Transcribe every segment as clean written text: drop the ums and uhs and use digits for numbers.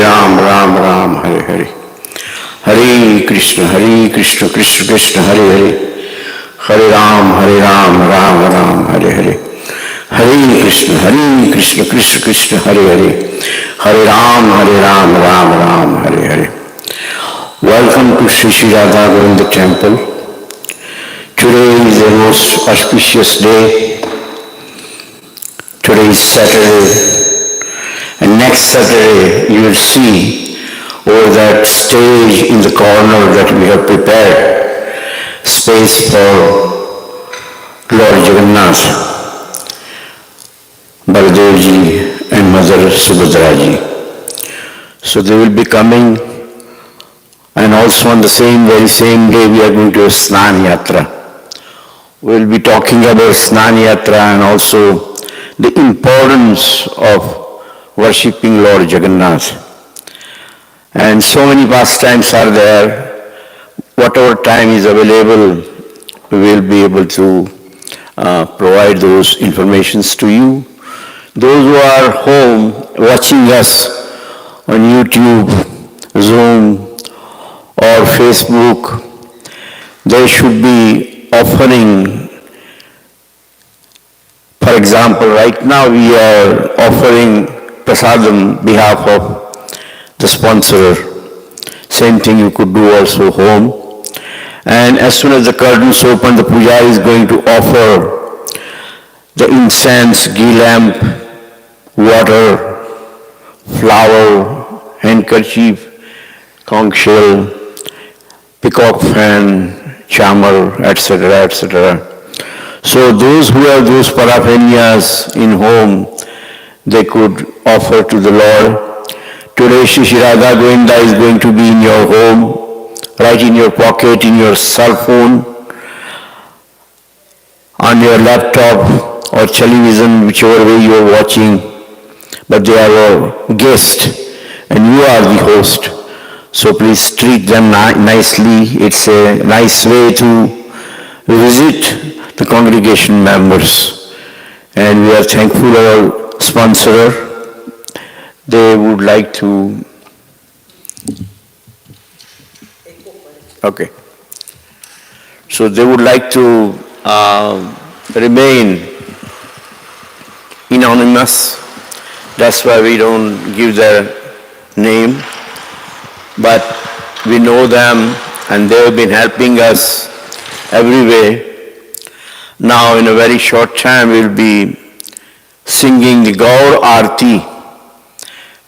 Ram, Ram Ram, Hare Hare. Hare Krishna, Krishna Krishna, Hare Hare. Hare Ram, Ram Ram, Hare Hare. Hare Krishna, Krishna Krishna, Hare Hare. Hare Ram, Ram Ram, Hare Hare. Welcome to Sri Radha Govinda Temple. Today is the most auspicious day. Today is Saturday. And next Saturday you will see over that stage in the corner that we have prepared space for Lord Jagannath, Baladevji and Mother Subhadraji. So they will be coming, and also on the very same day we are going to have Snan Yatra. We will be talking about Snan Yatra and also the importance of worshipping Lord Jagannath. And so many pastimes are there. Whatever time is available, we will be able to provide those informations to you. Those who are home watching us on YouTube, Zoom, or Facebook, they should be offering. For example, right now we are offering prasadam behalf of the sponsor. Same thing you could do also home. And as soon as the curtains open, the pujari is going to offer the incense, ghee lamp, water, flower, handkerchief, conch shell, peacock fan, chamar, etc., etc. So those who have those paraphernalias in home, they could offer to the Lord. Today Shri Radha Govinda is going to be in your home, right in your pocket, in your cell phone, on your laptop or television, whichever way you are watching. But they are your guest and you are the host. So please treat them nicely. It's a nice way to visit the congregation members. And we are thankful to our sponsor. They would like to... Okay. So they would like to remain anonymous. That's why we don't give their name. But we know them and they have been helping us every way. Now in a very short time we'll be singing the Gaur Aarti,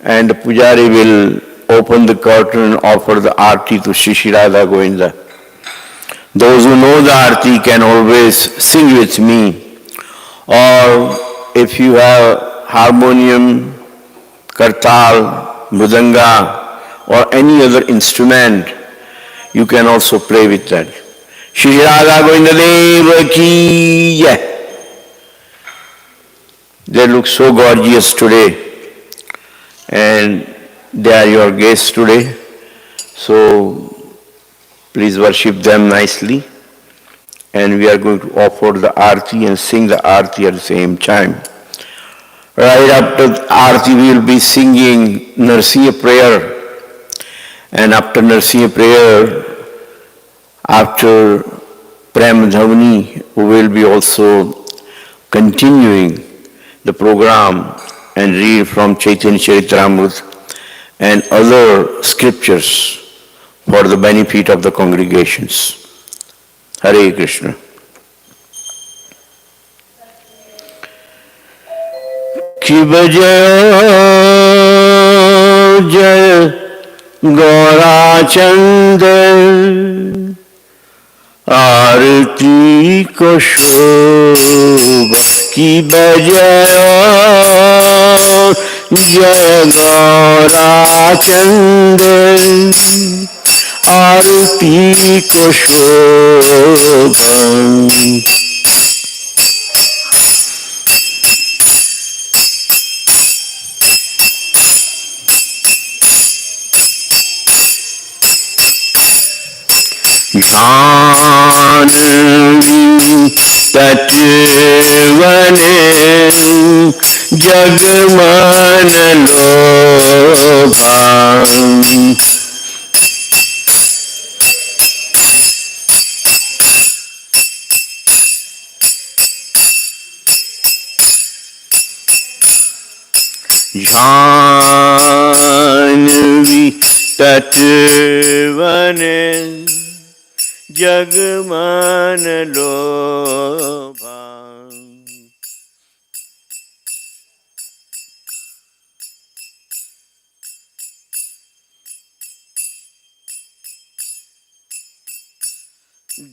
and the Pujari will open the curtain and offer the Aarti to Shri Radha Govinda. Those who know the Aarti can always sing with me, or if you have harmonium, kartal, mridanga, or any other instrument, you can also play with that. Shri Radha Govinda Deva Ki Jai. They look so gorgeous today, and they are your guests today. So please worship them nicely, and we are going to offer the Aarti and sing the Aarti at the same time. Right after the Aarti we will be singing Narsiya prayer, and after Narsiya prayer, after Prem Dhavani, we will be also continuing the program and read from Chaitanya Charitamrita and other scriptures for the benefit of the congregations. Hare Krishna. Ki bajaya jaya Gaura Chandra आरती को शोभा की बजाया जय गौरा चंद्र आरती को शोभा जानवी तटवने जगमन लोभा जाह्नवी तटवन जगमन लोभा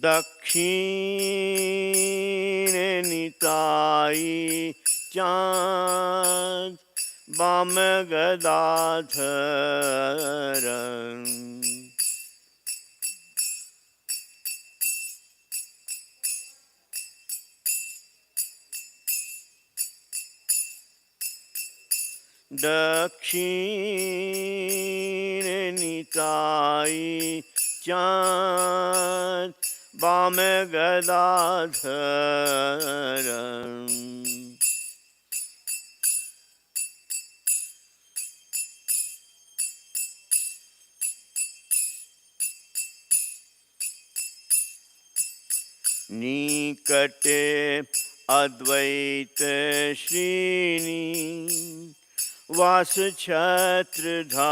दक्षिण निताई चाँद balm Gadadhar दक्षिण निताई चाँद बाम गदाधर निकटे अद्वैत श्रीनी वास छत्रधारा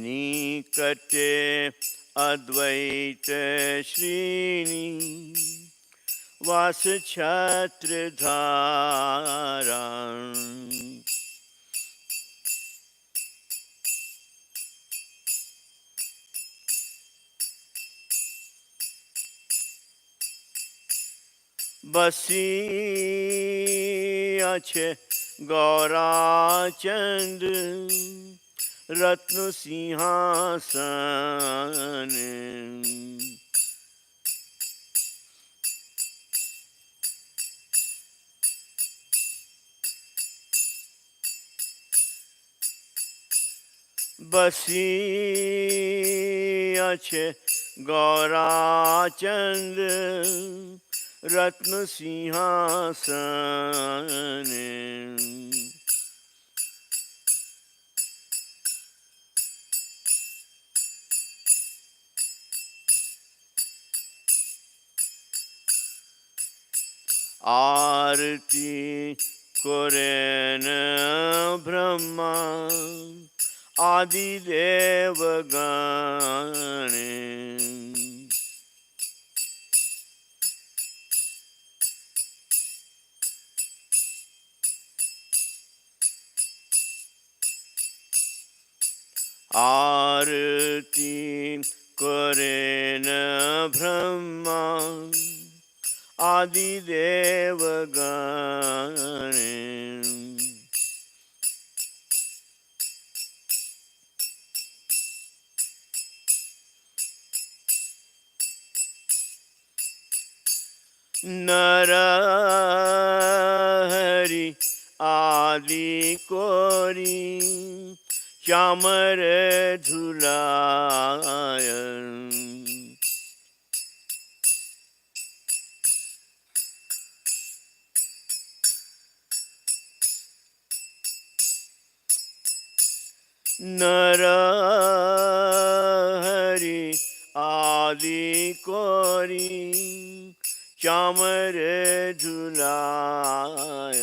निकटे अद्वैत श्रीनी वास छत्रधारा बसी अच्छे गौराचंद रत्न सिंहासन बसी अच्छे गौराचंद रत्न सिंहासन आरती कोरेन ब्रह्मा आदि देवगण आरती कोरेन ब्रह्मा आदि देवगण नर हरि आदि कोरी चामर झुलाय नर हरि आदि कोरी चामर झुलाय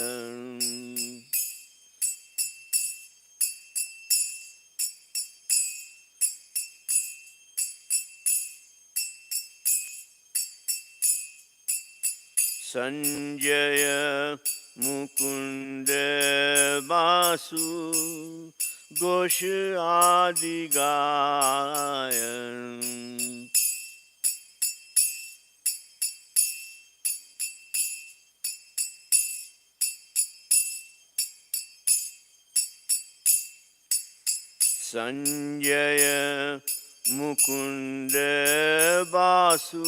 संजय मुकुंद बासु घोष आदि गायन संजय मुकुंद बासु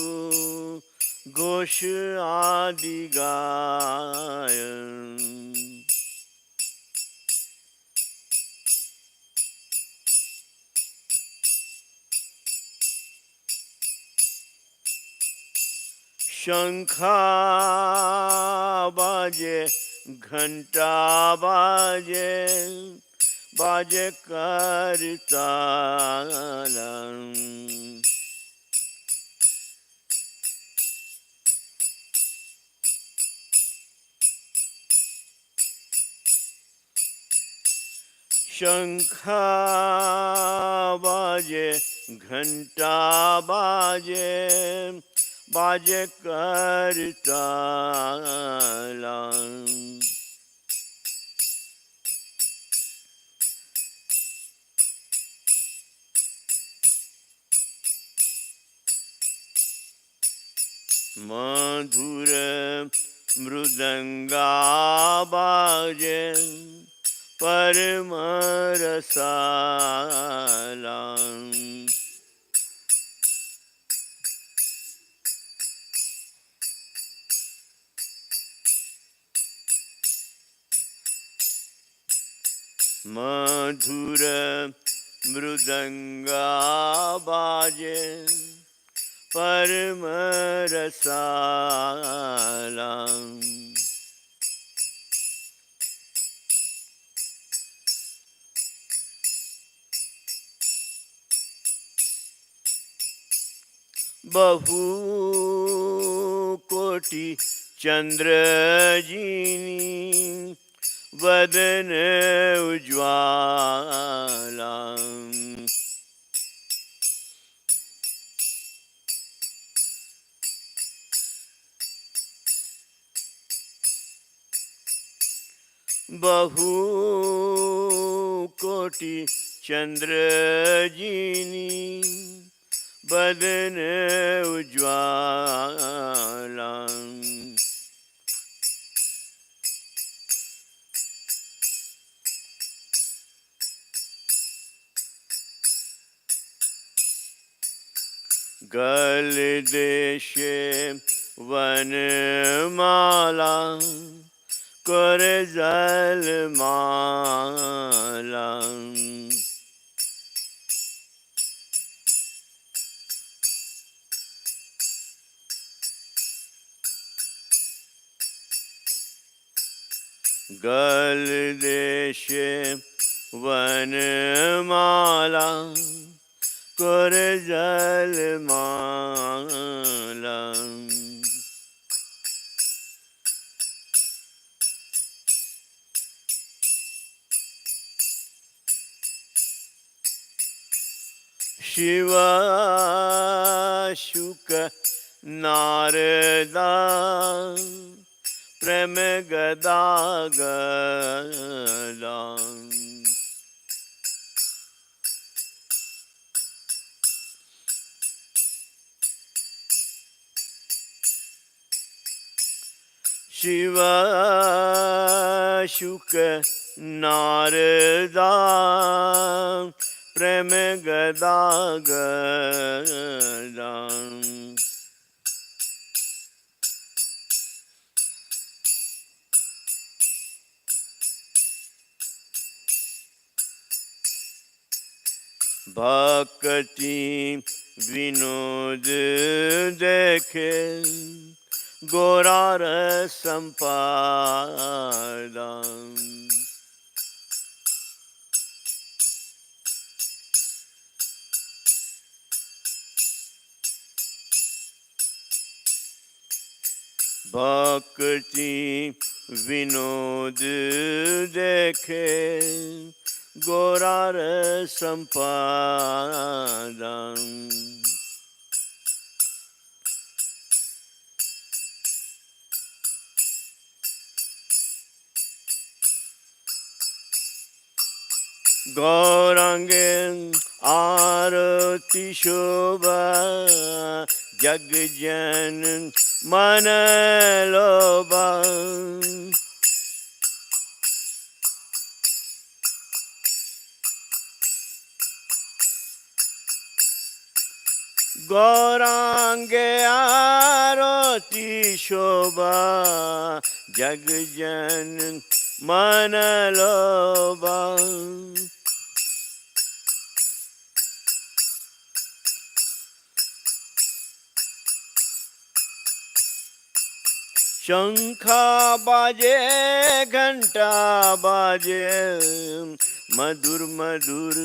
घोष आदि गायन शंखा बाजे घंटा बाजे बाजे करताल शंखा बाजे घंटा बाजे बाजे करताल मधुर मृदंगा बाजे परम रसाला मधुर मृदंगा बाजे परम रसाला बहु कोटि चंद्र जीनी वदन उज्ज्वला बहु कोटि चंद्र जीनी बदन उज्ज्वला गल देशे वनमाला कर जलमाला गल देशे वनमाला कर जलमाला शिव शुक नारदा प्रेम गदा गदा शिव शुक नारदा प्रेम गदा गदा भक्ति विनोद देखे गोरा संपादा भक्ति विनोद देखे गोरा संपादा गौरांगे आरती शोभा जग जन मन लोभा गौरांगे आरती शोभा जग जन मन लोभा शंखा बाजे घंटा बाजे मधुर मधुर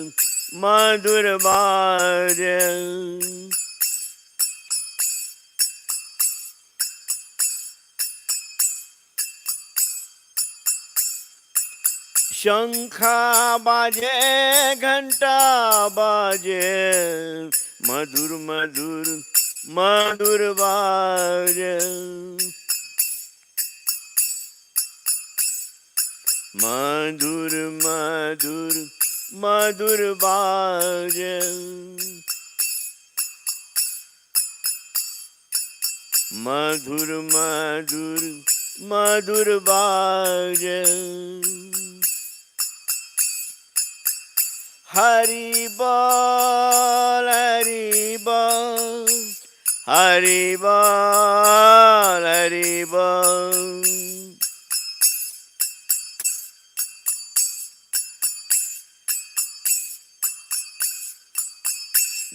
मधुर बाजे शंखा बाजे घंटा बाजे मधुर मधुर मधुर बाजे मधुर मधुर मधुर बाजे मधुर मधुर मधुर बाजे हरि बोल हरि बोल हरि बोल हरि बोल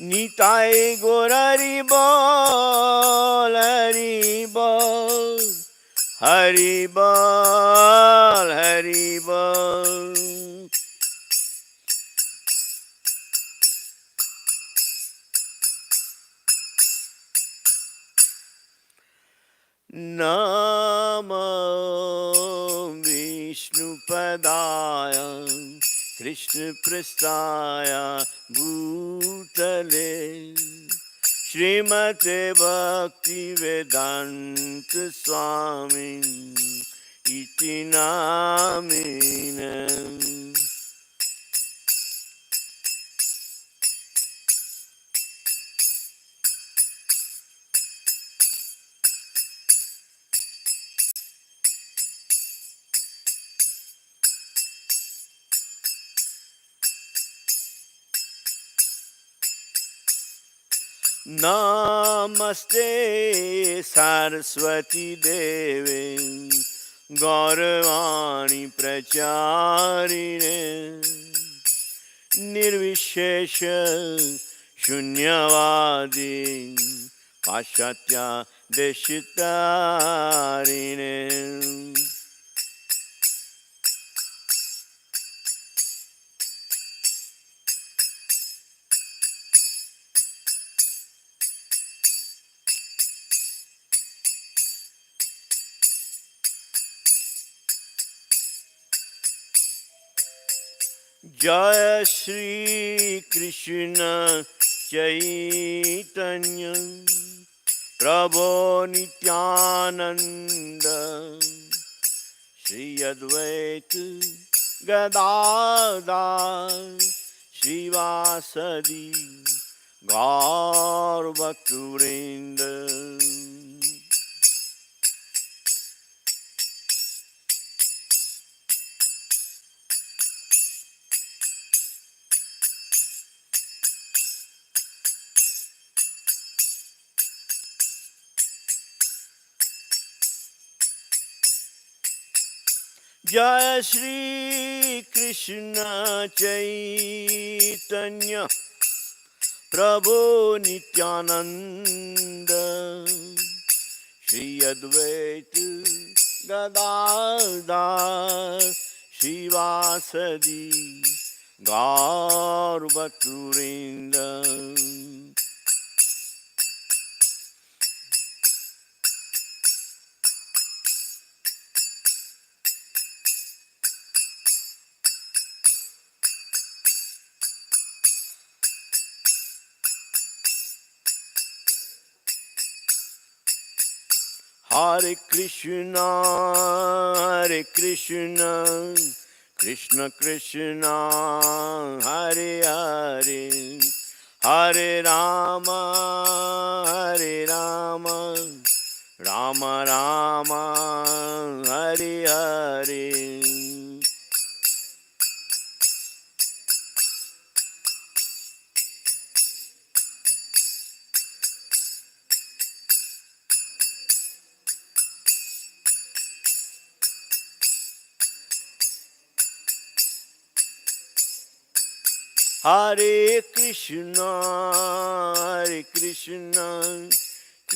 निताय गौर हरि बोल हरि बोल हरि बोल हरि बोल नमो विष्णुपदाय कृष्णपृष्ठाय भूतले श्रीमते भक्तिवेदांत स्वामी इति नामिने नमस्ते सरस्वती देवे गौरवाणी प्रचारिणे निर्विशेष शून्यवादी पाश्चात्य देशतारिणे जय श्री कृष्ण चैतन्य प्रभो नित्यानंद श्री अद्वैत गदाधर श्रीवासदि गौर भक्तवृंद जय श्री कृष्ण चैतन्य प्रभु नित्यानंद श्री अद्वैत गदाधर श्रीवासदि गौर भक्तवृंद Hare Krishna, Krishna Krishna, Hare Hare, Hare Rama, Rama Rama, Hare Hare. Hare Krishna,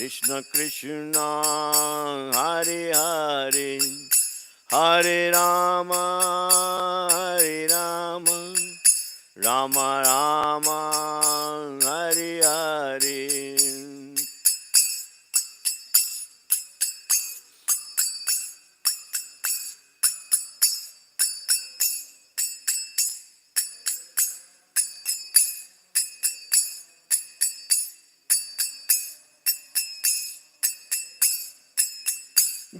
Krishna Krishna, Hare Hare, Hare Rama, Hare Rama, Rama Rama, Hare Hare.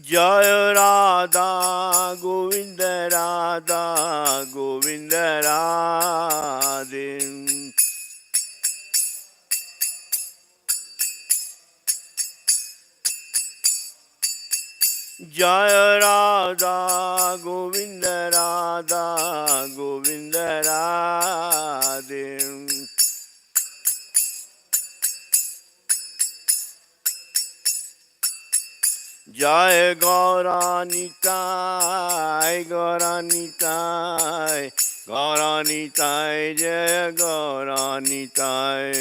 Jaya Radha Govinda Radha Govinda Radhe. Jaya Radha Govinda Radha Govinda Radhe. Jai Gauranitai, Gauranitai, Gauranitai, Jai Gauranitai.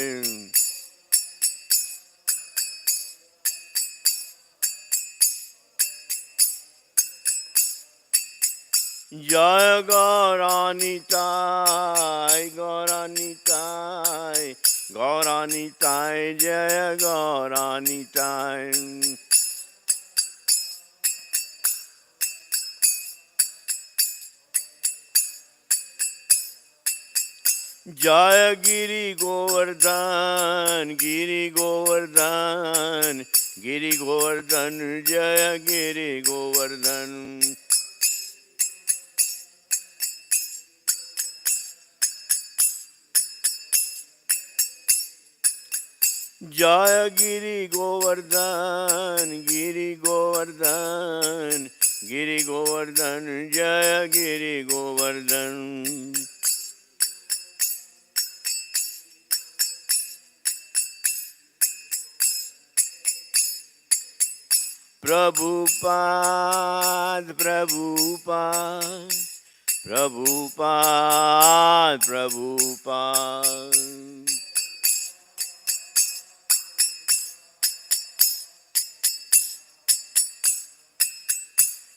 Jai Gauranitai, Gauranitai, Gauranitai, Jai Gauranitai. Jaya Giri Govardhan, Giri Govardhan, Giri Govardhan, Jaya Giri Govardhan. Jaya Giri Govardhan, Giri Govardhan, Giri Govardhan, Jaya Giri Govardhan. Prabhupada, Prabhupada, Prabhupada, Prabhupada.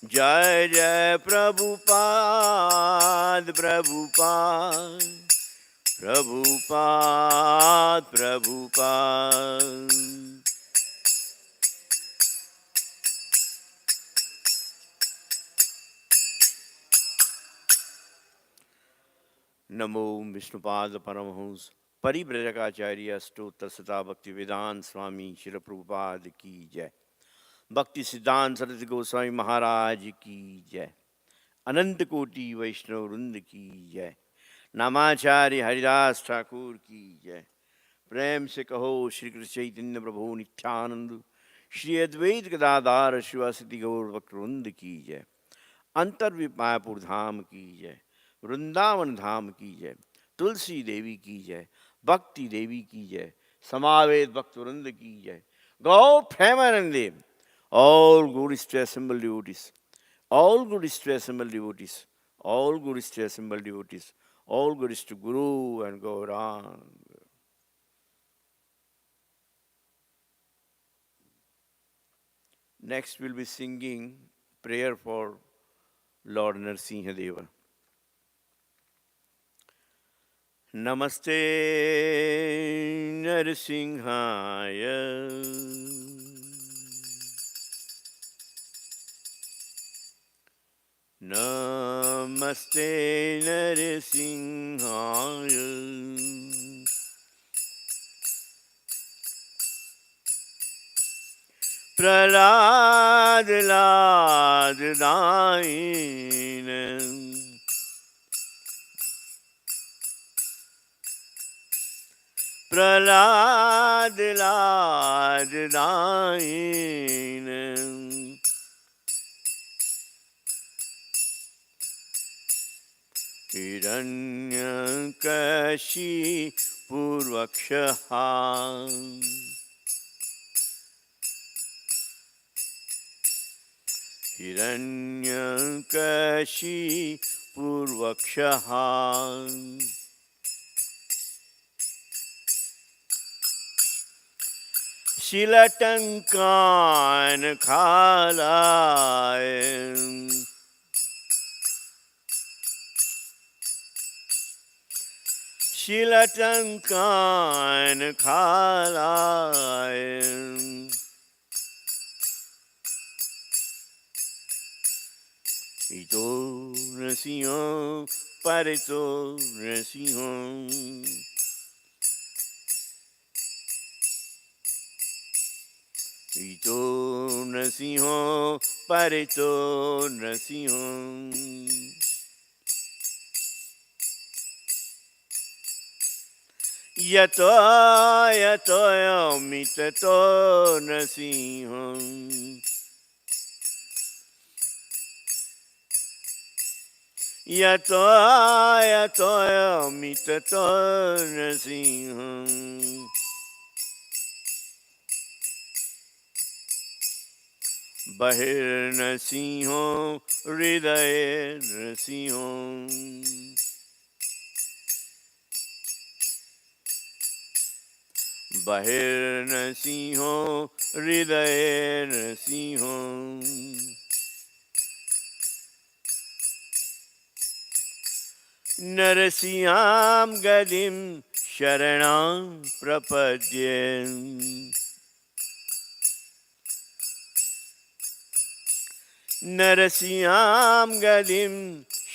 Jai Jai Prabhupada, Prabhupada, Prabhupada, Prabhupada. नमो विष्णुपाद परमहंस परिव्रजकाचार्य अष्टोत्तर सता भक्ति वेदांत स्वामी श्री प्रभुपाद की जय। भक्ति सिद्धांत सरस्वती गोस्वामी महाराज की जय। अनंत कोटि वैष्णव वृंद की जय। नामाचार्य हरिदास ठाकुर की जय। प्रेम से कहो श्री कृष्ण चैतन्य प्रभु नित्यानंद श्री अद्वैत गदाधार शिवासति गौर भक्त वृंद की जय। अंतर्विप मायापुर धाम की जय। वृंदावन धाम की जय। तुलसी देवी की जय। भक्ति देवी की जय। समावेद भक्त वृंद की जय। गौ प्रेमानंदे all good is to assemble devotees, all good is to assemble devotees, all good is to assemble devotees, all good is to Guru and Gaurang. Next we'll be singing prayer for Lord Narasimhadeva. Namaste Narasimhaya. Namaste Narasimhaya. Prahlad Lad Daina. Prahlad Lad Daina. Hiranyakashi Purvakshaha. Hiranyakashi Purvakshaha. शिलटंकान खालाय शिलटंकान खालाय इतो नरसिंह परितो नरसिंह इतो नरसिंह परितो नरसिंह यतो यतो मिततो नरसिंह यतो यतो मिततो नरसिंह बहिर्नरसिंहो हृदय नरसिंहो बहिर्नरसिंहो हृदय नरसिंहो नरसिंहां गदिं शरणं प्रपद्ये नरसिंहां गदिं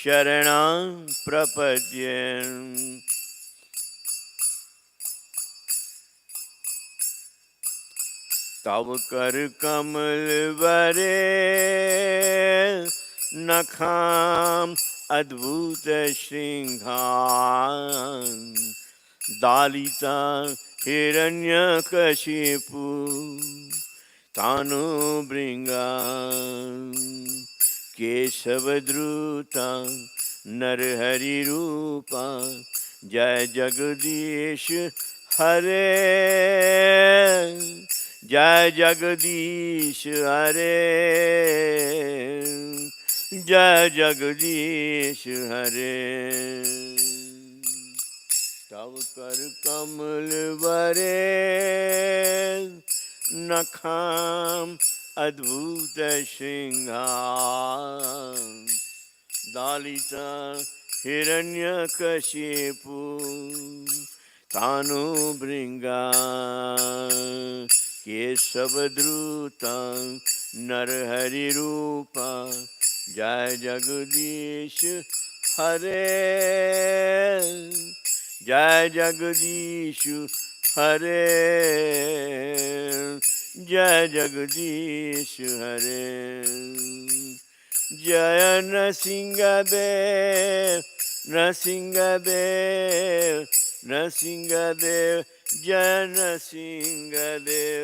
शरणं प्रपद्ये तव कर कमल वरे नखां अद्भुत श्रृंगार दालिता हिरण्यकशिपु तानु भृंगा केशवद्रुता नरहरि रूपा जय जगदीश हरे जय जगदीश हरे जय जगदीश हरे तव कर कमल वरे नखां अद्भुत श्रृंगार दालिता हिरण्यकशिपु तानु भृंगा केशवद्रुता नरहरि रूपा जय जगदीश हरे जय जगदीश हरे जय जगदीश हरे जय नरसिंहदेव नरसिंहदेव नरसिंहदेव जय नरसिंहदेव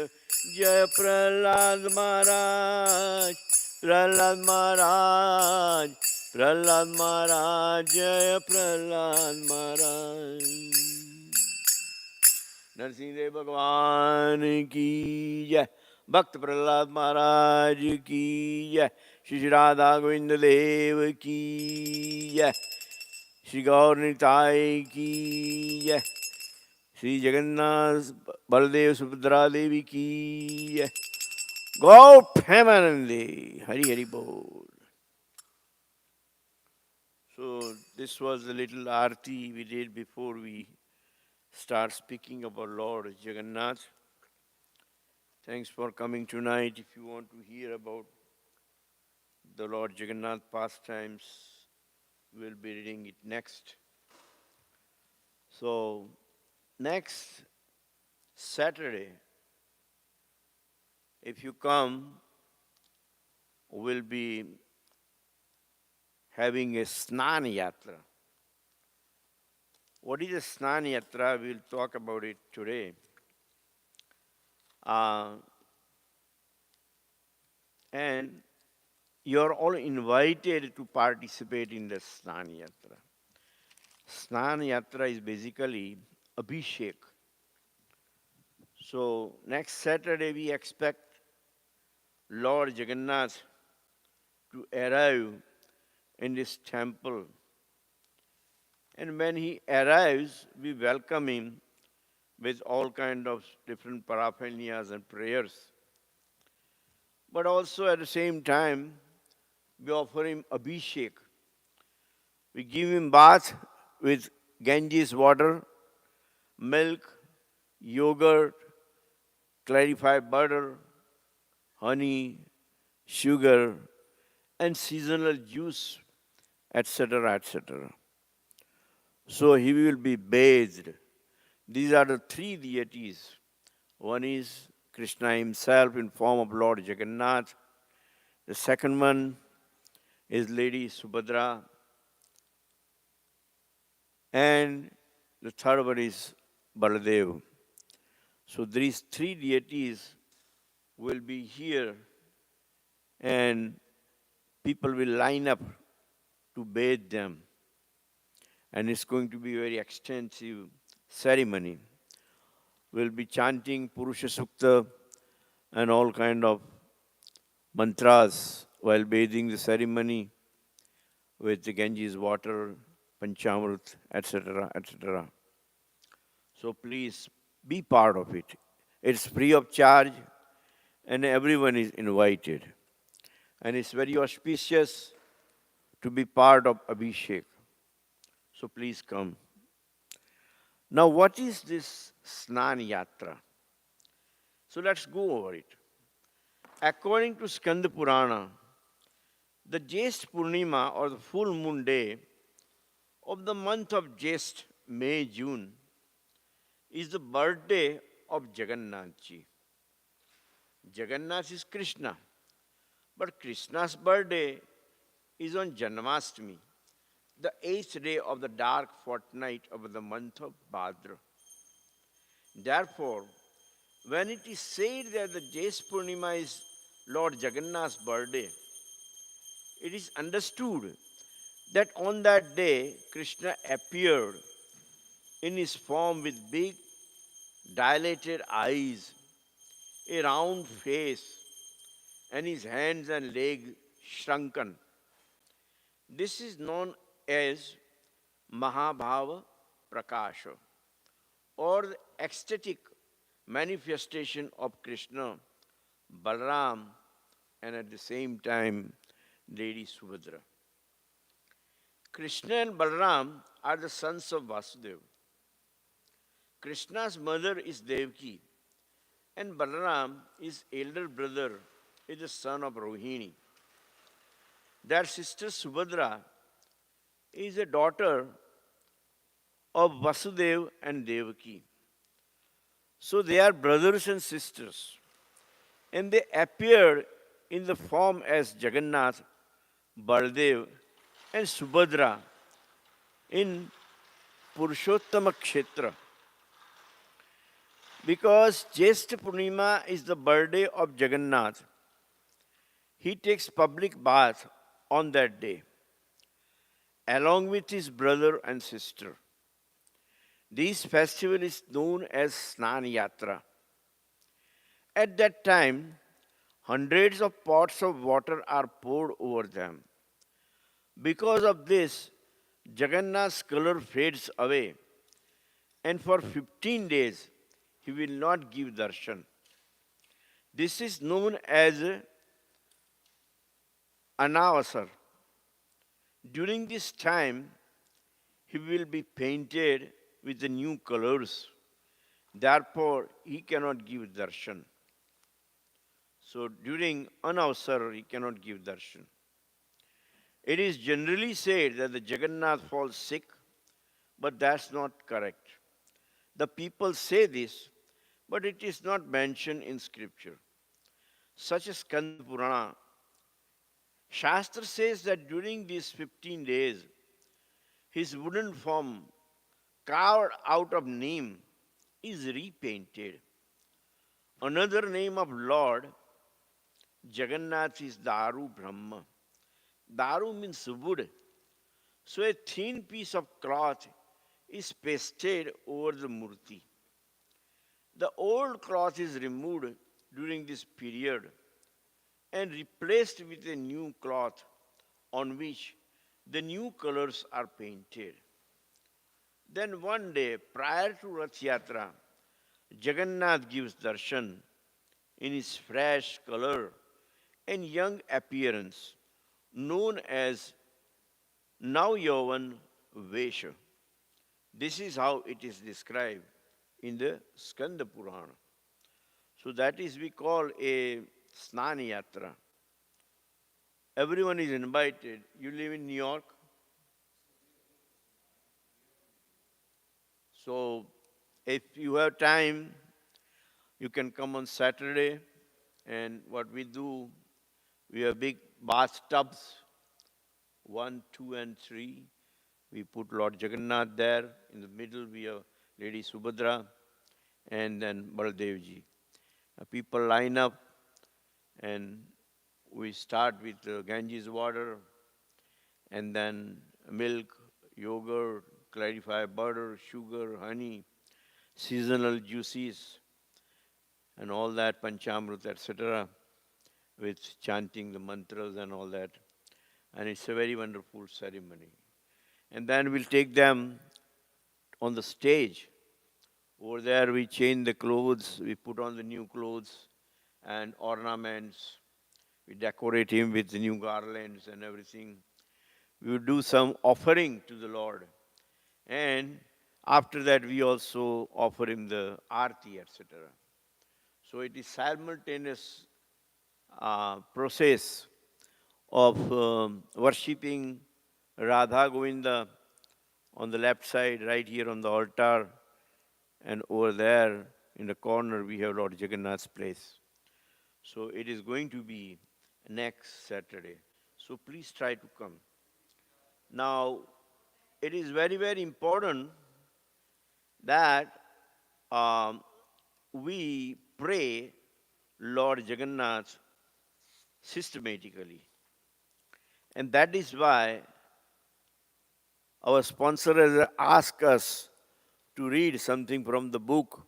जय प्रहलाद महाराज प्रहलाद महाराज प्रहलाद महाराज जय प्रहलाद महाराज नरसिंहदेव भगवान की जय भक्त प्रहलाद महाराज की जय श्री राधा गोविंद देव की जय श्री गौर निताय की जय श्री जगन्नाथ बलदेव सुभद्रा देवी की जय गौ प्रेमानंदे हरि हरि बोल. So this was the little arti we did before we start speaking about Lord Jagannath. Thanks for coming tonight. If you want to hear about the Lord Jagannath pastimes, we'll be reading it next. So next Saturday, if you come, we'll be having a Snan Yatra. What is a Snan Yatra? We'll talk about it today. And you're all invited to participate in the Snan Yatra. Snan Yatra is basically Abhishek. So next Saturday we expect Lord Jagannath to arrive in this temple. And when he arrives, we welcome him with all kind of different paraphernalias and prayers. But also at the same time, we offer him abhishek. We give him bath with Ganges water, milk, yogurt, clarified butter, honey, sugar, and seasonal juice, etc., etc. So he will be bathed. These are the three deities. One is Krishna himself in form of Lord Jagannath. The second one is Lady Subhadra. And the third one is Baladev. So these three deities will be here and people will line up to bathe them. And it's going to be a very extensive ceremony. We'll be chanting Purusha Sukta and all kind of mantras while bathing the ceremony with the Ganges water, Panchamrit, etc., etc. So please be part of it. It's free of charge and everyone is invited. And it's very auspicious to be part of Abhishek. So please come. Now what is this Snan Yatra? So let's go over it. According to Skanda Purana, the Jyesth Purnima or the full moon day of the month of Jyesth, May, June, is the birthday of Jagannath ji. Jagannath is Krishna, but Krishna's birthday is on Janmashtami, the 8th day of the dark fortnight of the month of Bhadra. Therefore, when it is said that the Jyesth Purnima is Lord Jagannath's birthday, it is understood that on that day Krishna appeared in his form with big dilated eyes, a round face, and his hands and legs shrunken. This is known as Mahabhava Prakasha, or the ecstatic manifestation of Krishna, Balaram, and at the same time Lady Subhadra. Krishna and Balaram are the sons of Vasudeva. Krishna's mother is Devaki, and Balaram, his elder brother, is the son of Rohini. Their sister Subhadra is a daughter of Vasudeva and Devaki. So they are brothers and sisters, and they appear in the form as Jagannath, Baladev, and Subhadra in Purushottama Kshetra. Because Jyesth Purnima is the birthday of Jagannath, he takes public bath on that day, along with his brother and sister. This festival is known as Snan Yatra. At that time, hundreds of pots of water are poured over them. Because of this, Jagannath's color fades away, and for 15 days, he will not give darshan. This is known as Anavasar. During this time, he will be painted with the new colors. Therefore, he cannot give darshan. So during Anavasar, he cannot give darshan. It is generally said that the Jagannath falls sick, but that's not correct. The people say this, but it is not mentioned in scripture. Such as Skanda Purana, Shastra says that during these 15 days, his wooden form, carved out of neem, is repainted. Another name of Lord Jagannath is Daru Brahma. Daru means wood. So a thin piece of cloth is pasted over the murti. The old cloth is removed during this period and replaced with a new cloth on which the new colors are painted. Then one day prior to Rath Yatra, Jagannath gives darshan in his fresh color and young appearance, known as Navyavan Vesha. This is how it is described in the Skanda Purana. So that is we call a Snani Yatra. Everyone is invited. You live in New York, so if you have time, you can come on Saturday. And what we do, we have big bathtubs, 1, 2, and 3. We put Lord Jagannath there. In the middle, we have Lady Subhadra and then Baldevji. People line up and we start with Ganges water and then milk, yogurt, clarified butter, sugar, honey, seasonal juices, and all that, Panchamrut, etc., with chanting the mantras and all that. And it's a very wonderful ceremony. And then we'll take them on the stage. Over there, we change the clothes, we put on the new clothes and ornaments. We decorate him with the new garlands and everything. We will do some offering to the Lord. And after that, we also offer him the arti, etc. So it is simultaneous process of worshipping Radha Govinda on the left side, right here on the altar, and over there in the corner we have Lord Jagannath's place. So it is going to be next Saturday. So please try to come. Now, it is very, very important that we pray Lord Jagannath systematically. And that is why our sponsor has asked us to read something from the book,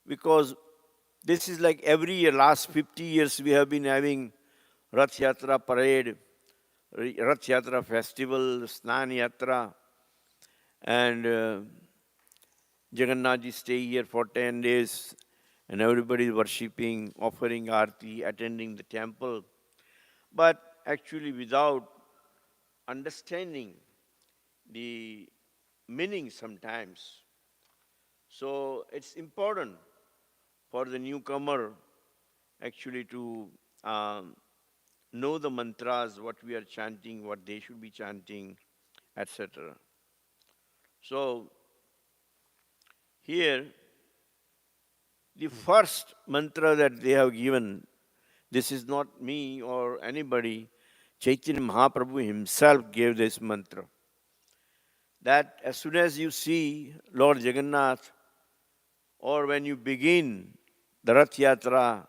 because this is like every year, last 50 years we have been having Rath Yatra parade, Rath Yatra festival, Snan Yatra, and Jagannath ji stay here for 10 days and everybody is worshipping, offering arti, attending the temple. But actually without understanding the meaning sometimes. So it's important for the newcomer actually to know the mantras, what we are chanting, what they should be chanting, etc. So here, the first mantra that they have given, this is not me or anybody, Chaitanya Mahaprabhu himself gave this mantra. That as soon as you see Lord Jagannath, or when you begin the Rath Yatra,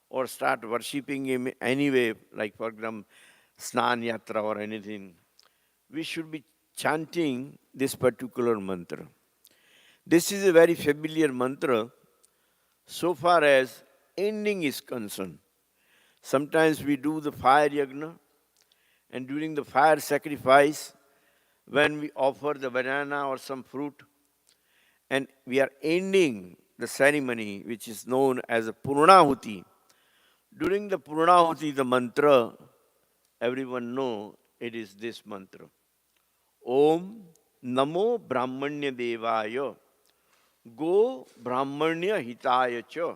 or start worshipping him anyway, like for example, Snan Yatra or anything, we should be chanting this particular mantra. This is a very familiar mantra so far as ending is concerned. Sometimes we do the fire yagna, and during the fire sacrifice, when we offer the banana or some fruit, and we are ending the ceremony, which is known as a Purnahuti. During the Purnahuti, the mantra, everyone know it is this mantra. Om Namo Brahmanya Devaya Go Brahmanya Hitaya Cha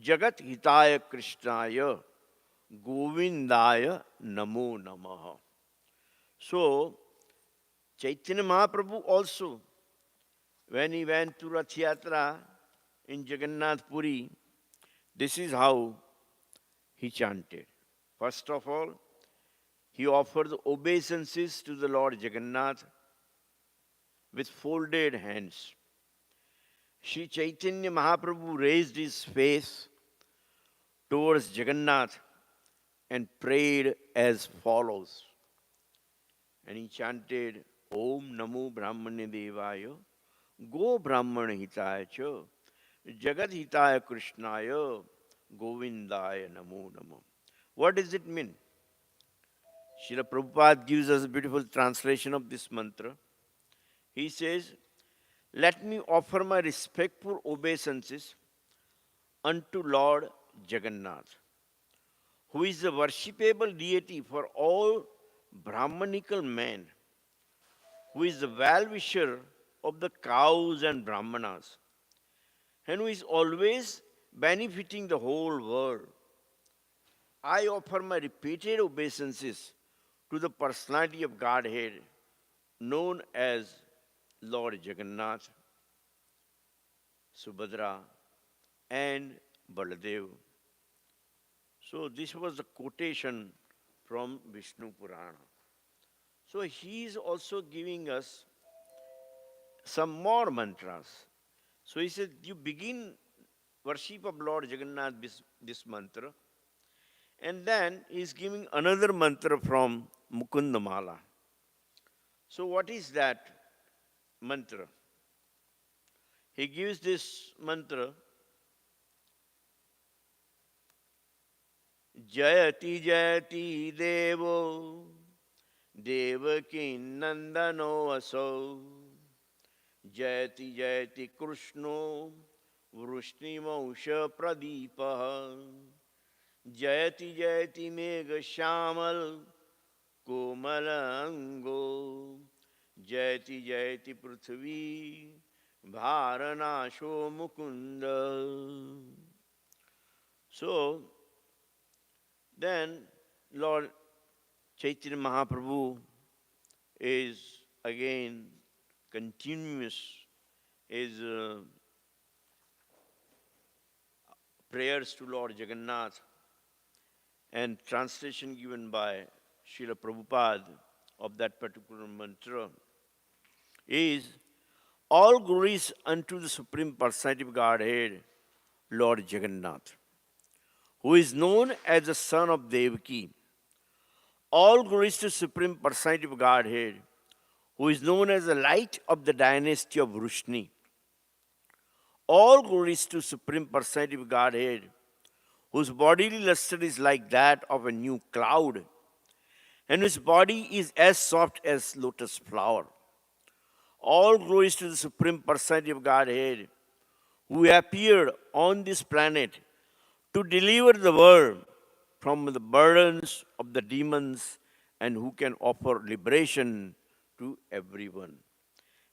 Jagat Hitaya Krishnaya Govindaya Namo Namaha. So, Chaitanya Mahaprabhu also, when he went to Rath Yatra in Jagannath Puri, this is how he chanted. First of all, he offered the obeisances to the Lord Jagannath with folded hands. Sri Chaitanya Mahaprabhu raised his face towards Jagannath and prayed as follows. And he chanted, Om Namo Brahmanya Devaya Go Brahmana Hitaya Cha Jagat Hitaya Krishnaya Govindaya Namo Namo. What does it mean? Srila Prabhupada gives us a beautiful translation of this mantra. He says let me offer my respectful obeisances unto Lord Jagannath, who is the worshipable deity for all Brahmanical men, who is the well-wisher of the cows and Brahmanas, and who is always benefiting the whole world. I offer my repeated obeisances to the personality of Godhead known as Lord Jagannath, Subhadra, and Baladev. So this was a quotation from Vishnu Purana. So he is also giving us some more mantras. So he said, you begin worship of Lord Jagannath with this mantra, and then he is giving another mantra from Mukundamala. So what is that mantra? He gives this mantra, Jayati Jayati Devo Devaki Nandano Aso Jayati Jayati Krishno Vrushnimosha Pradipa Jayati Jayati Megha Shamal Komalango Jayati Jayati Prithvi Bharanasho Mukunda. So then Lord Chaitanya Mahaprabhu is again continuous his prayers to Lord Jagannath, and translation given by Srila Prabhupada of that particular mantra is, all glories unto the Supreme Personality of Godhead, Lord Jagannath, who is known as the son of Devaki. All glories to Supreme Personality of Godhead, who is known as the light of the dynasty of Vrushni. All glories to Supreme Personality of Godhead, whose bodily luster is like that of a new cloud, and whose body is as soft as lotus flower. All glories to the Supreme Personality of Godhead, who appeared on this planet to deliver the world from the burdens of the demons and who can offer liberation to everyone.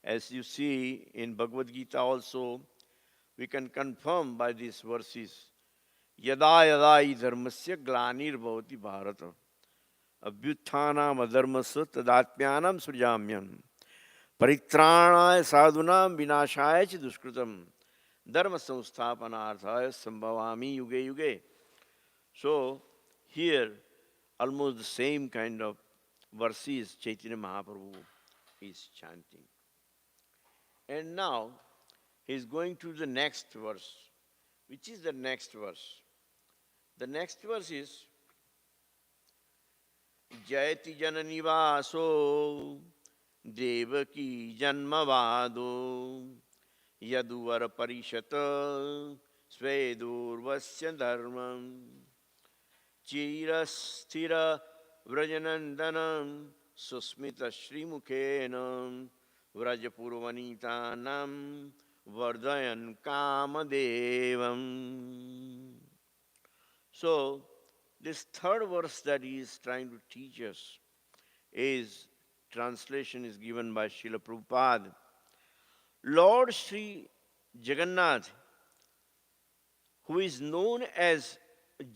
As you see in Bhagavad Gita also, we can confirm by these verses, Yada yada hi dharmasya glanir bhavati bharata abhyuthanam adharmasya tadatmyanam srijamyam paritranaya sadhunam vinashaya ch duskritam dharma samsthapanarthaya sambhavami yuge yuge. So here almost the same kind of verses Chaitanya Mahaprabhu is chanting. And now he is going to the next verse. Which is the next verse? The next verse is Jayati Janani Vaso Devaki Janmavado Yaduvar Parishata Svedurvasya Dharmam Chirasthira Vrajanandanam Susmita Srimukhenam Vrajapurvanitanam Vardayan Kamadevam. So, this third verse that he is trying to teach us is, translation is given by Srila Prabhupada. Lord Sri Jagannath, who is known as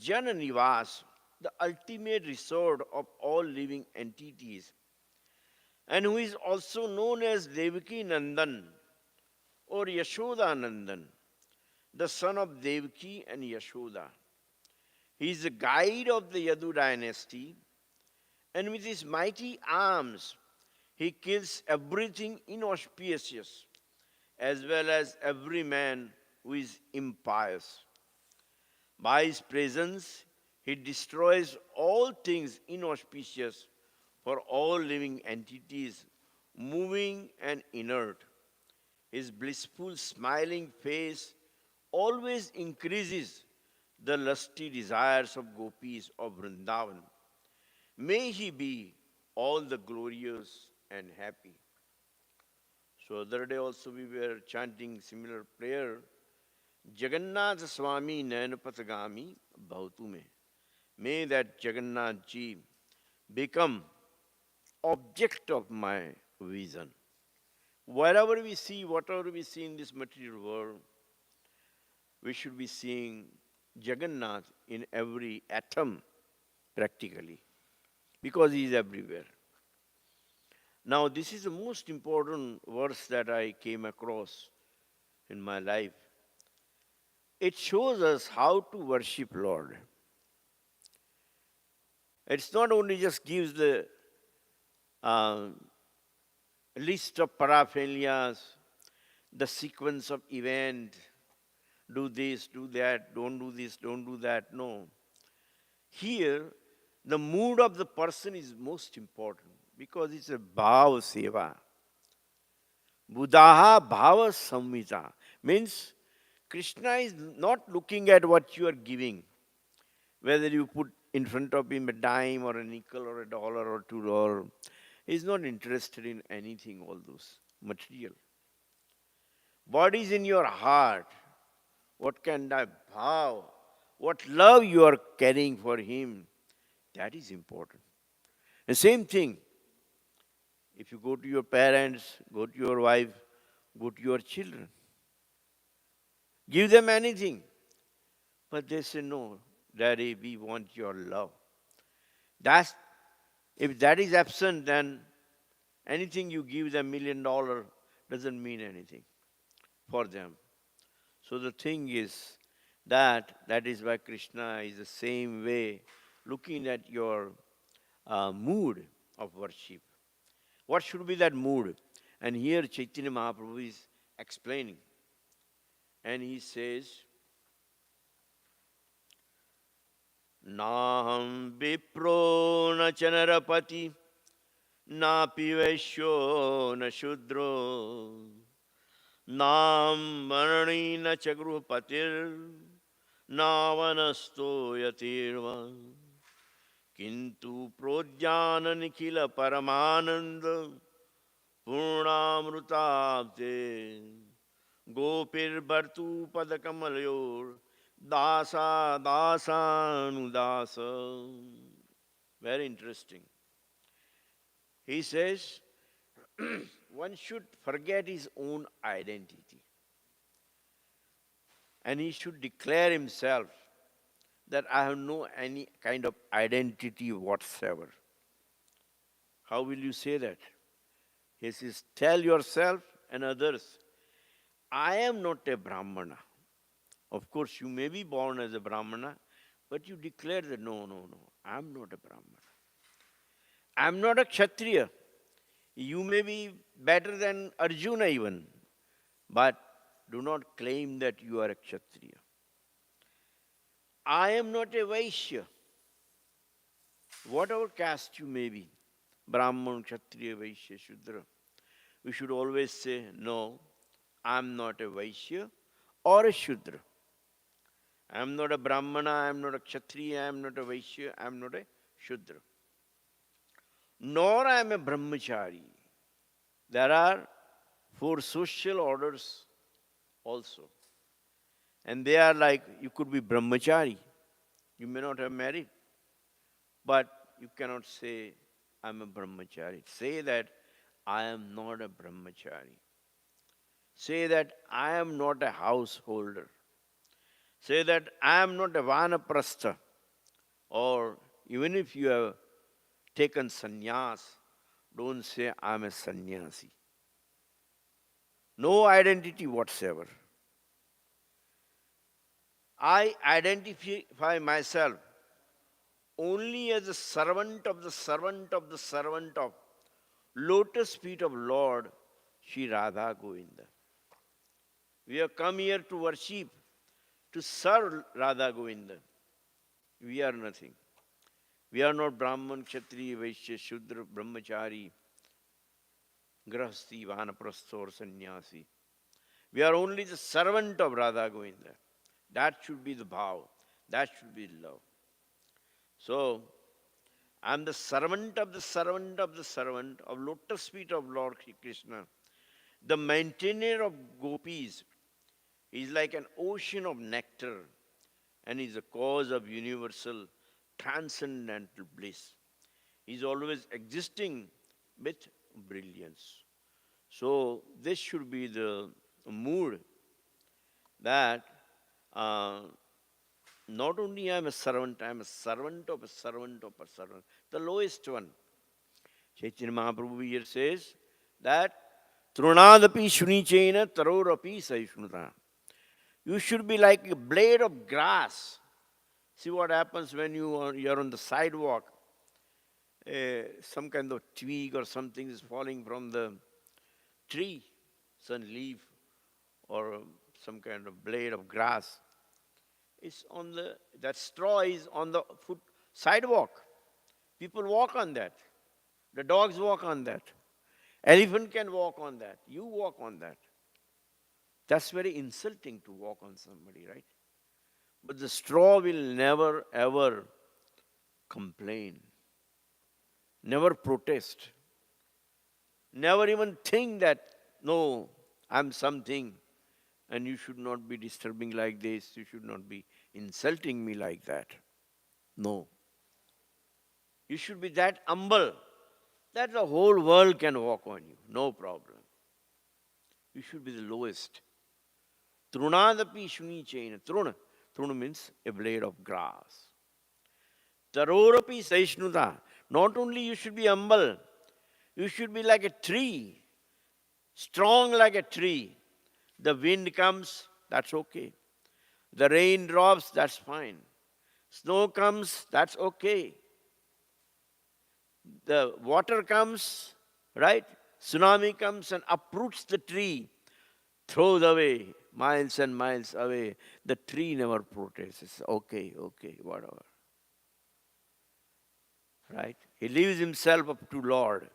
Jananivas, the ultimate resort of all living entities, and who is also known as Devaki Nandan or Yashoda Nandan, the son of Devaki and Yashoda. He is the guide of the Yadu dynasty, and with his mighty arms, he kills everything inauspicious, as well as every man who is impious. By his presence, he destroys all things inauspicious for all living entities, moving and inert. His blissful, smiling face always increases the lusty desires of gopis of Vrindavan. May he be all the glorious and happy. So other day also we were chanting similar prayer. Jagannath Swami Nayanapatagami Bhavatu me. May that Jagannath ji become object of my vision. Wherever we see, whatever we see in this material world, we should be seeing Jagannath in every atom practically, because he is everywhere. Now, this is the most important verse that I came across in my life. It shows us how to worship Lord. It's not only just gives the uh, list of paraphernalias, the sequence of event, do this, do that, don't do this, don't do that. No. Here, the mood of the person is most important because it's a bhava seva. Buddhaha bhava samvita means Krishna is not looking at what you are giving, whether you put in front of him a dime or a nickel or a dollar or $2. He's not interested in anything, all those material. What is in your heart? What kind of bhav? What love you are carrying for him? That is important. The same thing, if you go to your parents, go to your wife, go to your children, give them anything. But they say, no, Daddy, we want your love. If that is absent, then anything you give them $1 million doesn't mean anything for them. So the thing is that is why Krishna is the same way looking at your mood of worship. What should be that mood? And here Chaitanya Mahaprabhu is explaining. And he says, Naham vipro na chanarapati napi vaishyo na shudro nam varani na chagrupatir navanasto yatirva kintu prodhyana nikhila paramananda purnamrutabte gopir bhartu padakamalyor dasa dasanudasa. Very interesting. He says, one should forget his own identity. And he should declare himself that I have no any kind of identity whatsoever. How will you say that? He says, tell yourself and others, I am not a Brahmana. Of course, you may be born as a Brahmana, but you declare that, no, I am not a Brahmana. I am not a Kshatriya. You may be better than Arjuna even, but do not claim that you are a Kshatriya. I am not a Vaishya. Whatever caste you may be, Brahman, Kshatriya, Vaishya, Shudra, we should always say, no, I am not a Vaishya or a Shudra. I am not a Brahmana, I am not a Kshatriya, I am not a Vaishya, I am not a Shudra. Nor I am a Brahmachari. There are 4 social orders also. And they are like, you could be Brahmachari. You may not have married. But you cannot say, I am a Brahmachari. Say that I am not a Brahmachari. Say that I am not a householder. Say that I am not a Vanaprastha. Or even if you have taken sannyas, don't say I am a sannyasi. No identity whatsoever. I identify myself only as a servant of the servant of the servant of lotus feet of Lord Shri Radha Govinda. We have come here to worship, to serve Radha Govinda. We are nothing. We are not Brahman, Kshatriya, Vaishya, Shudra, Brahmachari, Grahasti, Vanaprastha or Sannyasi. We are only the servant of Radha Govinda. That should be the bhav. That should be love. So, I am the servant of the servant of the servant of lotus feet of Lord Krishna. The maintainer of gopis is like an ocean of nectar and is the cause of universal transcendental bliss. He is always existing with brilliance. So this should be the mood that uh, not only I am a servant of a servant of a servant, the lowest one. Chaitanya Mahaprabhu here says that Trunadapi Shunichena Tarorapi Saishnuta. You should be like a blade of grass. See what happens when you're on the sidewalk. Some kind of twig or something is falling from the tree, some leaf or some kind of blade of grass. It's on that straw is on the sidewalk. People walk on that. The dogs walk on that. Elephant can walk on that. You walk on that. That's very insulting to walk on somebody, right? But the straw will never ever complain, never protest, never even think that, no, I'm something and you should not be disturbing like this, you should not be insulting me like that. No. You should be that humble that the whole world can walk on you, no problem. You should be the lowest. Trunadapi shuni chaina. Truna means a blade of grass. Tarorapi saishnuta. Not only you should be humble, you should be like a tree, strong like a tree. The wind comes, that's okay. The rain drops, that's fine. Snow comes, that's okay. The water comes, right? Tsunami comes and uproots the tree, throws away, miles and miles away. The tree never protests. It's okay, whatever. Right? He leaves himself up to Lord.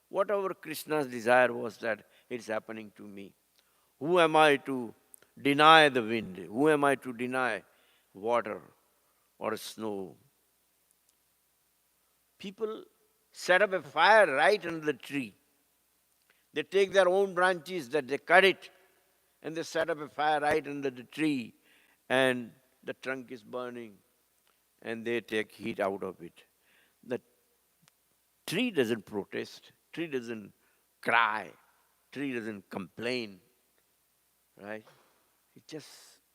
Whatever Krishna's desire was that it's happening to me. Who am I to deny the wind? Who am I to deny water or snow? People set up a fire right under the tree. They take their own branches, that they cut it, and they set up a fire right under the tree, and the trunk is burning, and they take heat out of it. The tree doesn't protest, tree doesn't cry, tree doesn't complain, right? It just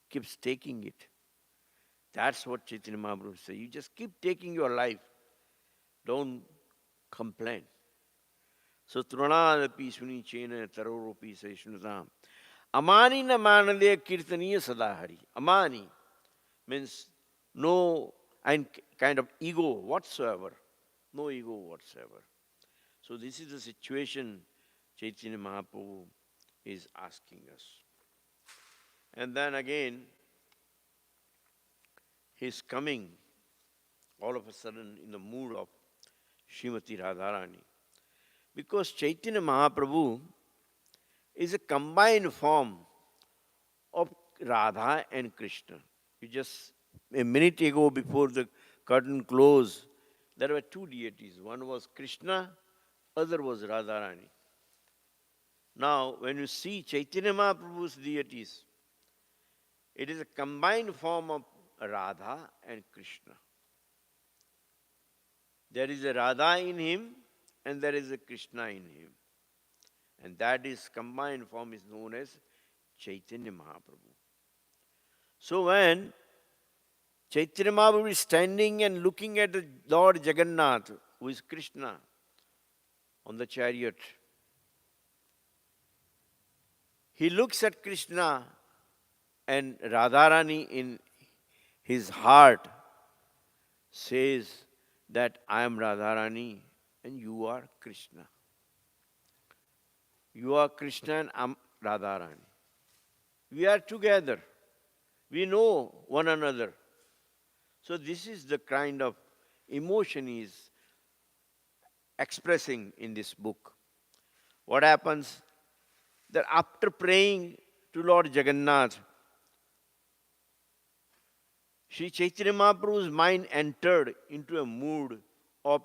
keeps taking it. That's what Chaitanya Mahaprabhu says. You just keep taking your life. Don't complain. So, Trunadapi Suni Chena Taropi Saishnutam. Amani na manade kirtaniya sadahari. Amani means no kind of ego whatsoever. No ego whatsoever. So this is the situation Chaitanya Mahaprabhu is asking us. And then again, he's coming all of a sudden in the mood of Srimati Radharani. Because Chaitanya Mahaprabhu is a combined form of Radha and Krishna. You just, a minute ago before the curtain closed, there were two deities. One was Krishna, other was Radharani. Now, when you see Chaitanya Mahaprabhu's deities, it is a combined form of Radha and Krishna. There is a Radha in him and there is a Krishna in him. And that is combined form is known as Chaitanya Mahaprabhu. So when Chaitanya Mahaprabhu is standing and looking at the Lord Jagannath, who is Krishna, on the chariot, he looks at Krishna and Radharani in his heart says that I am Radharani and you are Krishna. You are Krishna and I am Radharani. We are together. We know one another. So this is the kind of emotion he is expressing in this book. What happens? That after praying to Lord Jagannath, Sri Chaitanya Mahaprabhu's mind entered into a mood of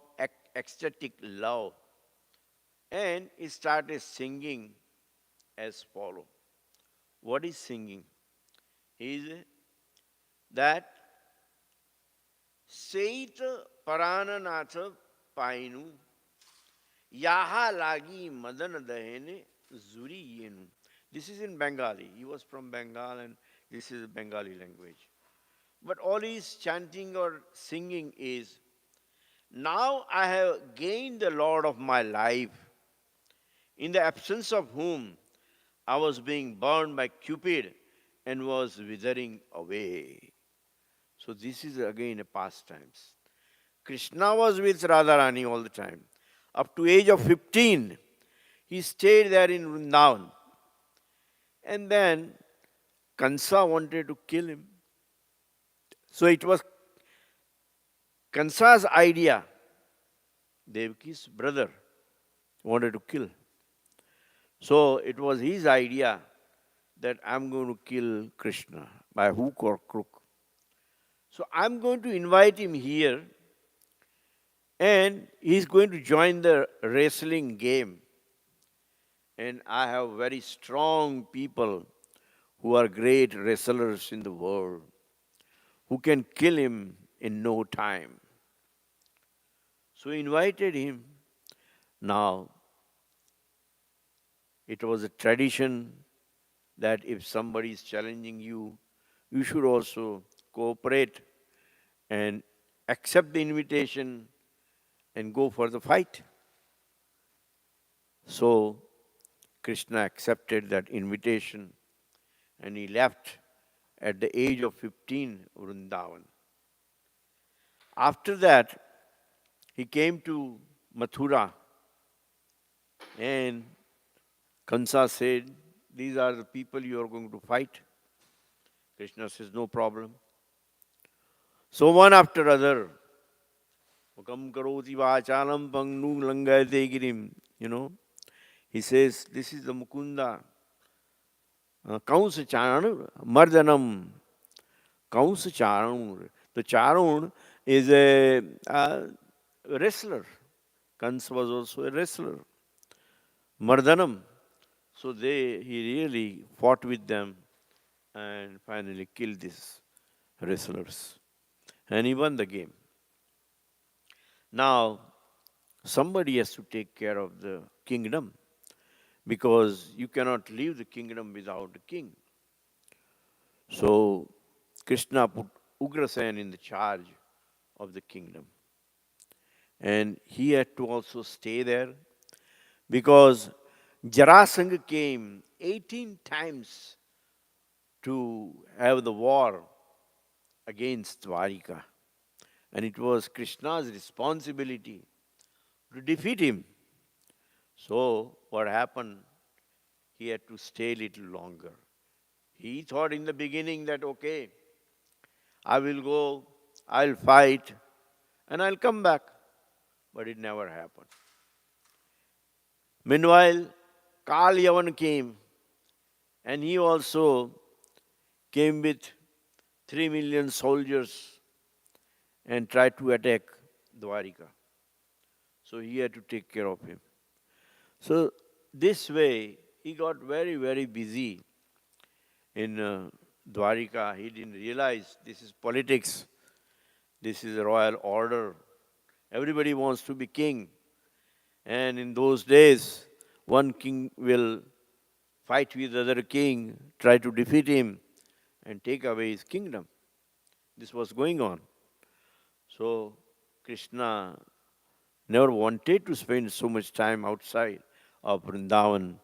ecstatic love. And he started singing as follow. What is singing? Is that Seit Parananath Painu Yaha Lagi Madan Dahene Zuri Yenu. This is in Bengali. He was from Bengal and this is Bengali language. But all his chanting or singing is, now I have gained the Lord of my life, in the absence of whom I was being burned by Cupid and was withering away. So this is again a past times. Krishna was with Radharani all the time. Up to age of 15, he stayed there in Vrindavan. And then Kansa wanted to kill him. So it was Kansa's idea. Devaki's brother wanted to kill. So it was his idea that I'm going to kill Krishna by hook or crook. So I'm going to invite him here and he's going to join the wrestling game. And I have very strong people who are great wrestlers in the world who can kill him in no time. So he invited him. Now, it was a tradition that if somebody is challenging you, you should also cooperate and accept the invitation and go for the fight. So Krishna accepted that invitation and he left at the age of 15 Vrindavan. After that, he came to Mathura and Kansa said, these are the people you are going to fight. Krishna says, no problem. So one after other, he says, this is the Mukunda. Kaunsa Charan, Mardanam. Kaunsa Charan. The Charan is a wrestler. Kans was also a wrestler. Mardanam. So he really fought with them and finally killed these wrestlers. And he won the game. Now, somebody has to take care of the kingdom because you cannot leave the kingdom without a king. So, Krishna put Ugrasen in the charge of the kingdom. And he had to also stay there because Jarasandha came 18 times to have the war against Dwarika. And it was Krishna's responsibility to defeat him. So what happened? He had to stay a little longer. He thought in the beginning that, okay, I will go, I'll fight, and I'll come back. But it never happened. Meanwhile, Kal Yavan came, and he also came with 3 million soldiers and tried to attack Dwarika. So he had to take care of him. So this way, he got very, very busy in Dwarika. He didn't realize this is politics. This is a royal order. Everybody wants to be king. And in those days, one king will fight with the other king, try to defeat him, and take away his kingdom. This was going on. So Krishna never wanted to spend so much time outside of Vrindavan,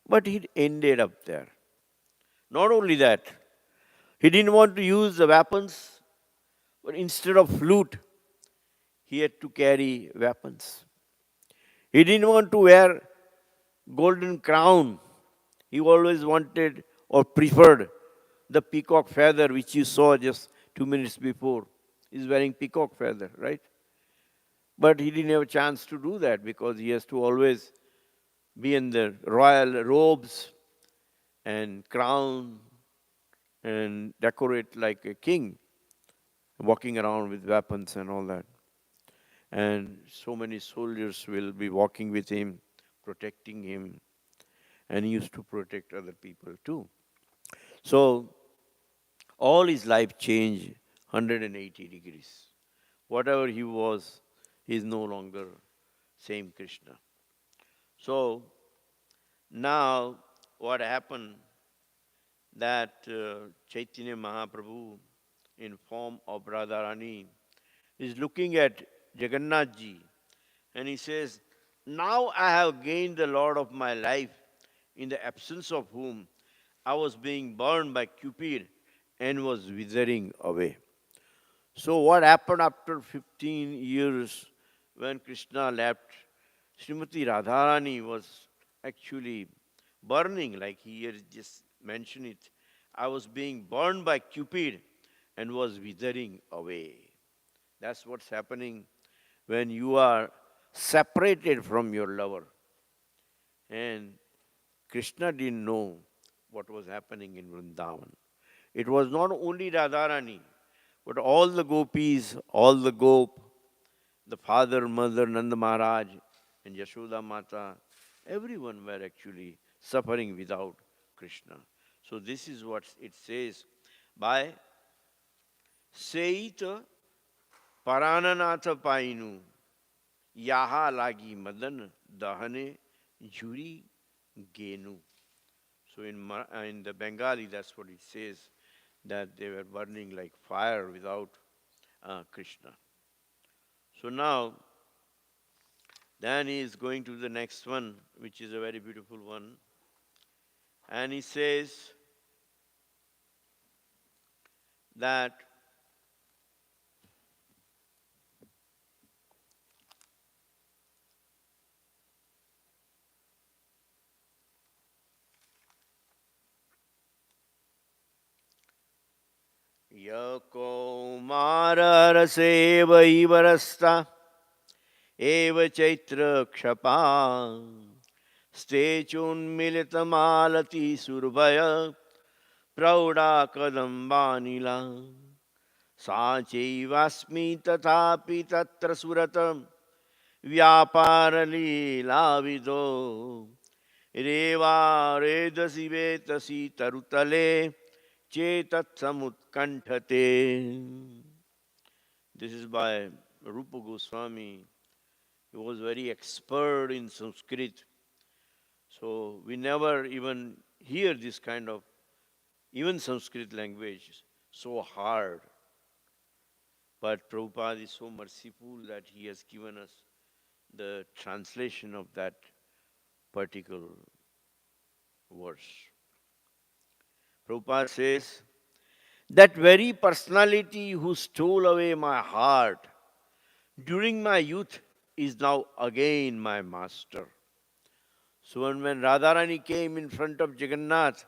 but he ended up there. Not only that, he didn't want to use the weapons, but instead of flute, he had to carry weapons. He didn't want to wear golden crown. He always wanted or preferred the peacock feather which you saw just 2 minutes before. He's wearing peacock feather, right? But he didn't have a chance to do that because he has to always be in the royal robes and crown and decorate like a king, walking around with weapons and all that. And so many soldiers will be walking with him, protecting him. and he used to protect other people too. So all his life changed 180 degrees. Whatever he was, he is no longer same Krishna. So now what happened that Chaitanya Mahaprabhu in form of Radharani is looking at Jagannath ji and he says, now I have gained the Lord of my life, in the absence of whom I was being burned by Cupid and was withering away. So what happened after 15 years when Krishna left? Srimati Radharani was actually burning, like he here just mentioned it. I was being burned by Cupid and was withering away. That's what's happening when you are separated from your lover. And Krishna didn't know what was happening in Vrindavan. It was not only Radharani, but all the gopis, all the gop, the father, mother, Nanda Maharaj, and Yashoda Mata, everyone were actually suffering without Krishna. So this is what it says by Seita Parananatha Painu Yaha Lagi Madan Dahane Juri Genu. So in the Bengali, that's what it says, that they were burning like fire without Krishna. So now, then he is going to the next one, which is a very beautiful one. And he says that Yako Mararase Vaivarasta Eva Chaitra Kshapa Stechun Militamalati Surbhaya Prauda Kadambanila Sachevasmi Tathapi Tatra Suratam Vyaparalilavido Reva Redasi Vetasi Tarutale Chetat Samutkanthate. This is by Rupa Goswami. He was very expert in Sanskrit. So we never even hear this kind of, even Sanskrit language, so hard. But Prabhupada is so merciful that he has given us the translation of that particular verse. Prabhupada says, that very personality who stole away my heart during my youth is now again my master. So when Radharani came in front of Jagannath,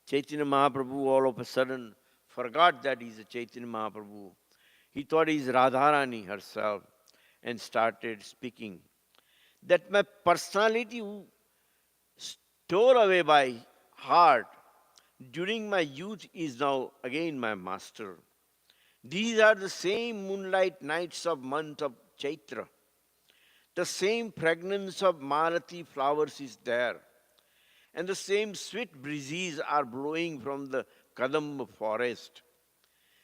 Chaitanya Mahaprabhu all of a sudden forgot that he's a Chaitanya Mahaprabhu. He thought he's Radharani herself and started speaking. That my personality who stole away my heart during my youth is now again my master. These are the same moonlight nights of month of Chaitra. The same fragrance of Malati flowers is there. And the same sweet breezes are blowing from the Kadamba forest.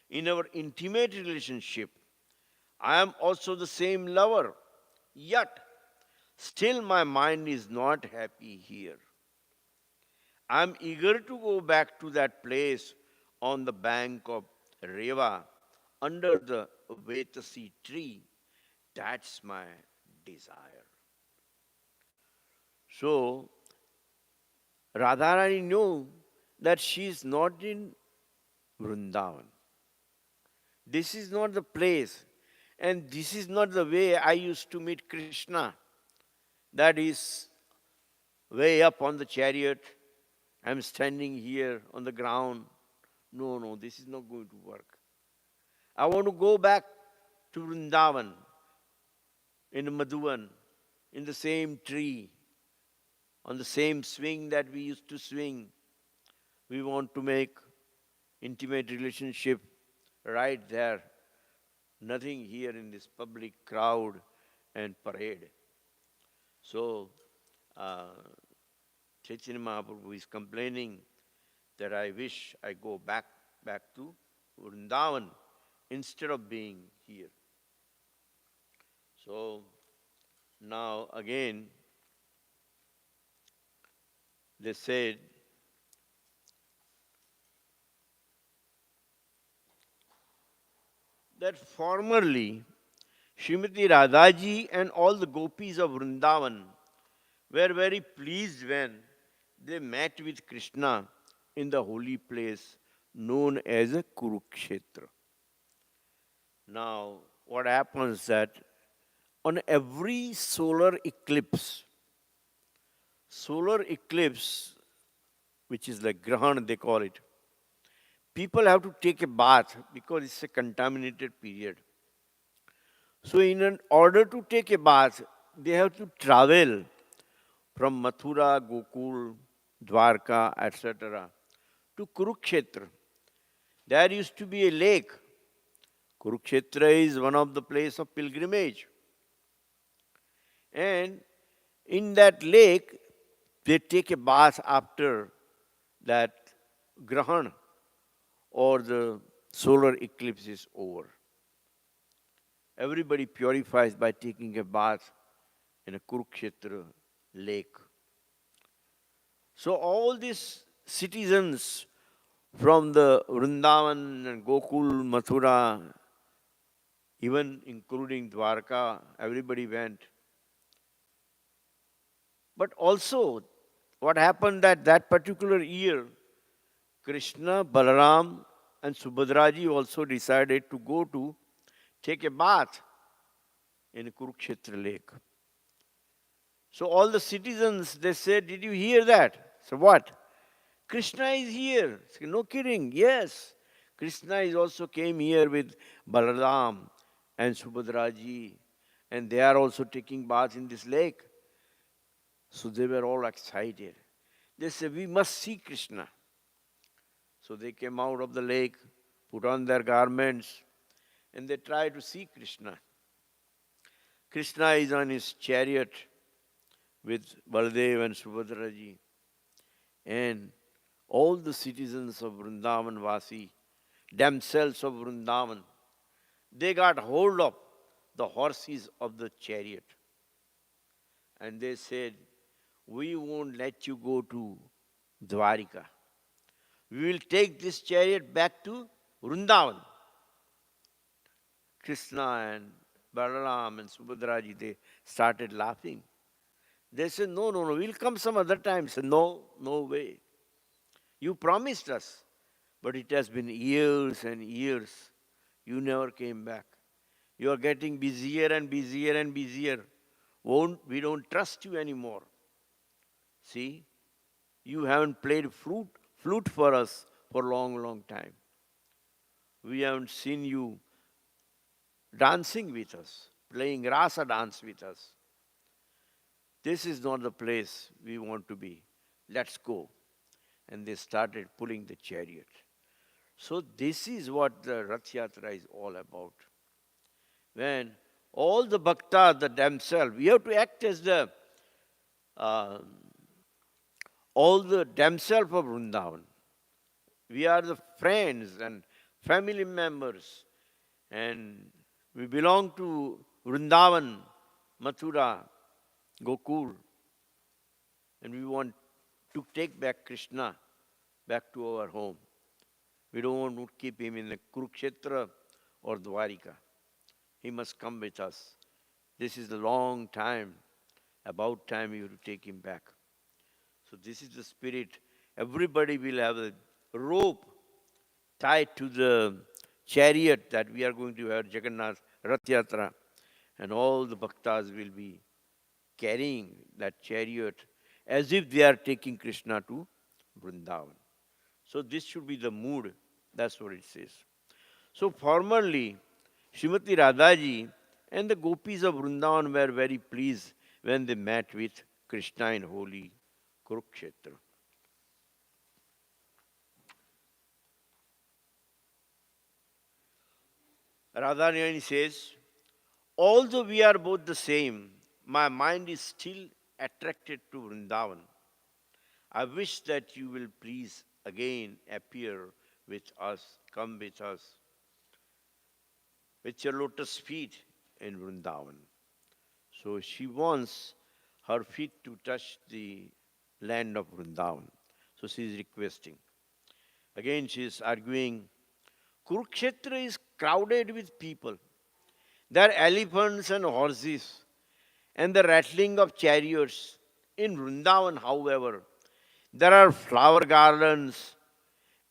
In our intimate relationship, I am also the same lover. Yet, still my mind is not happy here. I am eager to go back to that place on the bank of Reva under the Vetasi tree. That's my desire. So, Radharani knew that she is not in Vrindavan. This is not the place, and this is not the way I used to meet Krishna. That is way up on the chariot. I'm standing here on the ground. No, this is not going to work. I want to go back to Vrindavan, in Madhuvan, in the same tree, on the same swing that we used to swing. We want to make intimate relationship right there. Nothing here in this public crowd and parade. So, Chaitanya Mahaprabhu is complaining that I wish I go back to Vrindavan instead of being here. So now again they said that formerly Srimati Radhaji and all the gopis of Vrindavan were very pleased when they met with Krishna in the holy place known as Kurukshetra. Now, what happens that on every solar eclipse, which is like Grahan they call it, people have to take a bath because it's a contaminated period. So in order to take a bath, they have to travel from Mathura, Gokul, Dwarka, etc. to Kurukshetra. There used to be a lake. Kurukshetra is one of the places of pilgrimage. And in that lake, they take a bath after that Grahan or the solar eclipse is over. Everybody purifies by taking a bath in a Kurukshetra lake. So all these citizens from the Vrindavan and Gokul, Mathura, even including Dwarka, everybody went. But also, what happened that particular year, Krishna, Balaram, and Subhadraji also decided to go to take a bath in Kurukshetra lake. So all the citizens, they said, did you hear that? So what? Krishna is here. Say, no kidding. Yes. Krishna is also came here with Balaram and Subhadraji, and they are also taking bath in this lake. So they were all excited. They said, we must see Krishna. So they came out of the lake, put on their garments, and they tried to see Krishna. Krishna is on his chariot with Baladev and Subhadraji. And all the citizens of Vrindavan Vasi, themselves of Vrindavan, they got hold of the horses of the chariot. And they said, we won't let you go to Dwarika. We will take this chariot back to Vrindavan. Krishna and Balaram and Subhadraji, they started laughing. They said, no, we'll come some other time. Said, no way. You promised us, but it has been years and years. You never came back. You are getting busier and busier and busier. We don't trust you anymore. See, you haven't played flute for us for a long time. We haven't seen you dancing with us, playing rasa dance with us. This is not the place we want to be. Let's go. And they started pulling the chariot. So this is what the Rath Yatra is all about. When all the bhaktas themselves, we have to act as the all the themselves of Vrindavan. We are the friends and family members, and we belong to Vrindavan, Mathura, Gokul, and we want to take back Krishna back to our home. We don't want to keep him in the Kurukshetra or Dwarika. He must come with us. This is a long time. About time we have to take him back. So this is the spirit. Everybody will have a rope tied to the chariot that we are going to have, Jagannath Rath Yatra. And all the bhaktas will be carrying that chariot as if they are taking Krishna to Vrindavan. So this should be the mood. That's what it says. So formerly, Srimati Radhaji and the gopis of Vrindavan were very pleased when they met with Krishna in holy Kurukshetra. Radharani says, although we are both the same, my mind is still attracted to Vrindavan. I wish that you will please again appear with us, come with us, with your lotus feet in Vrindavan. So she wants her feet to touch the land of Vrindavan. So she is requesting. Again, she is arguing, Kurukshetra is crowded with people. There are elephants and horses and the rattling of chariots. In Vrindavan, however, there are flower gardens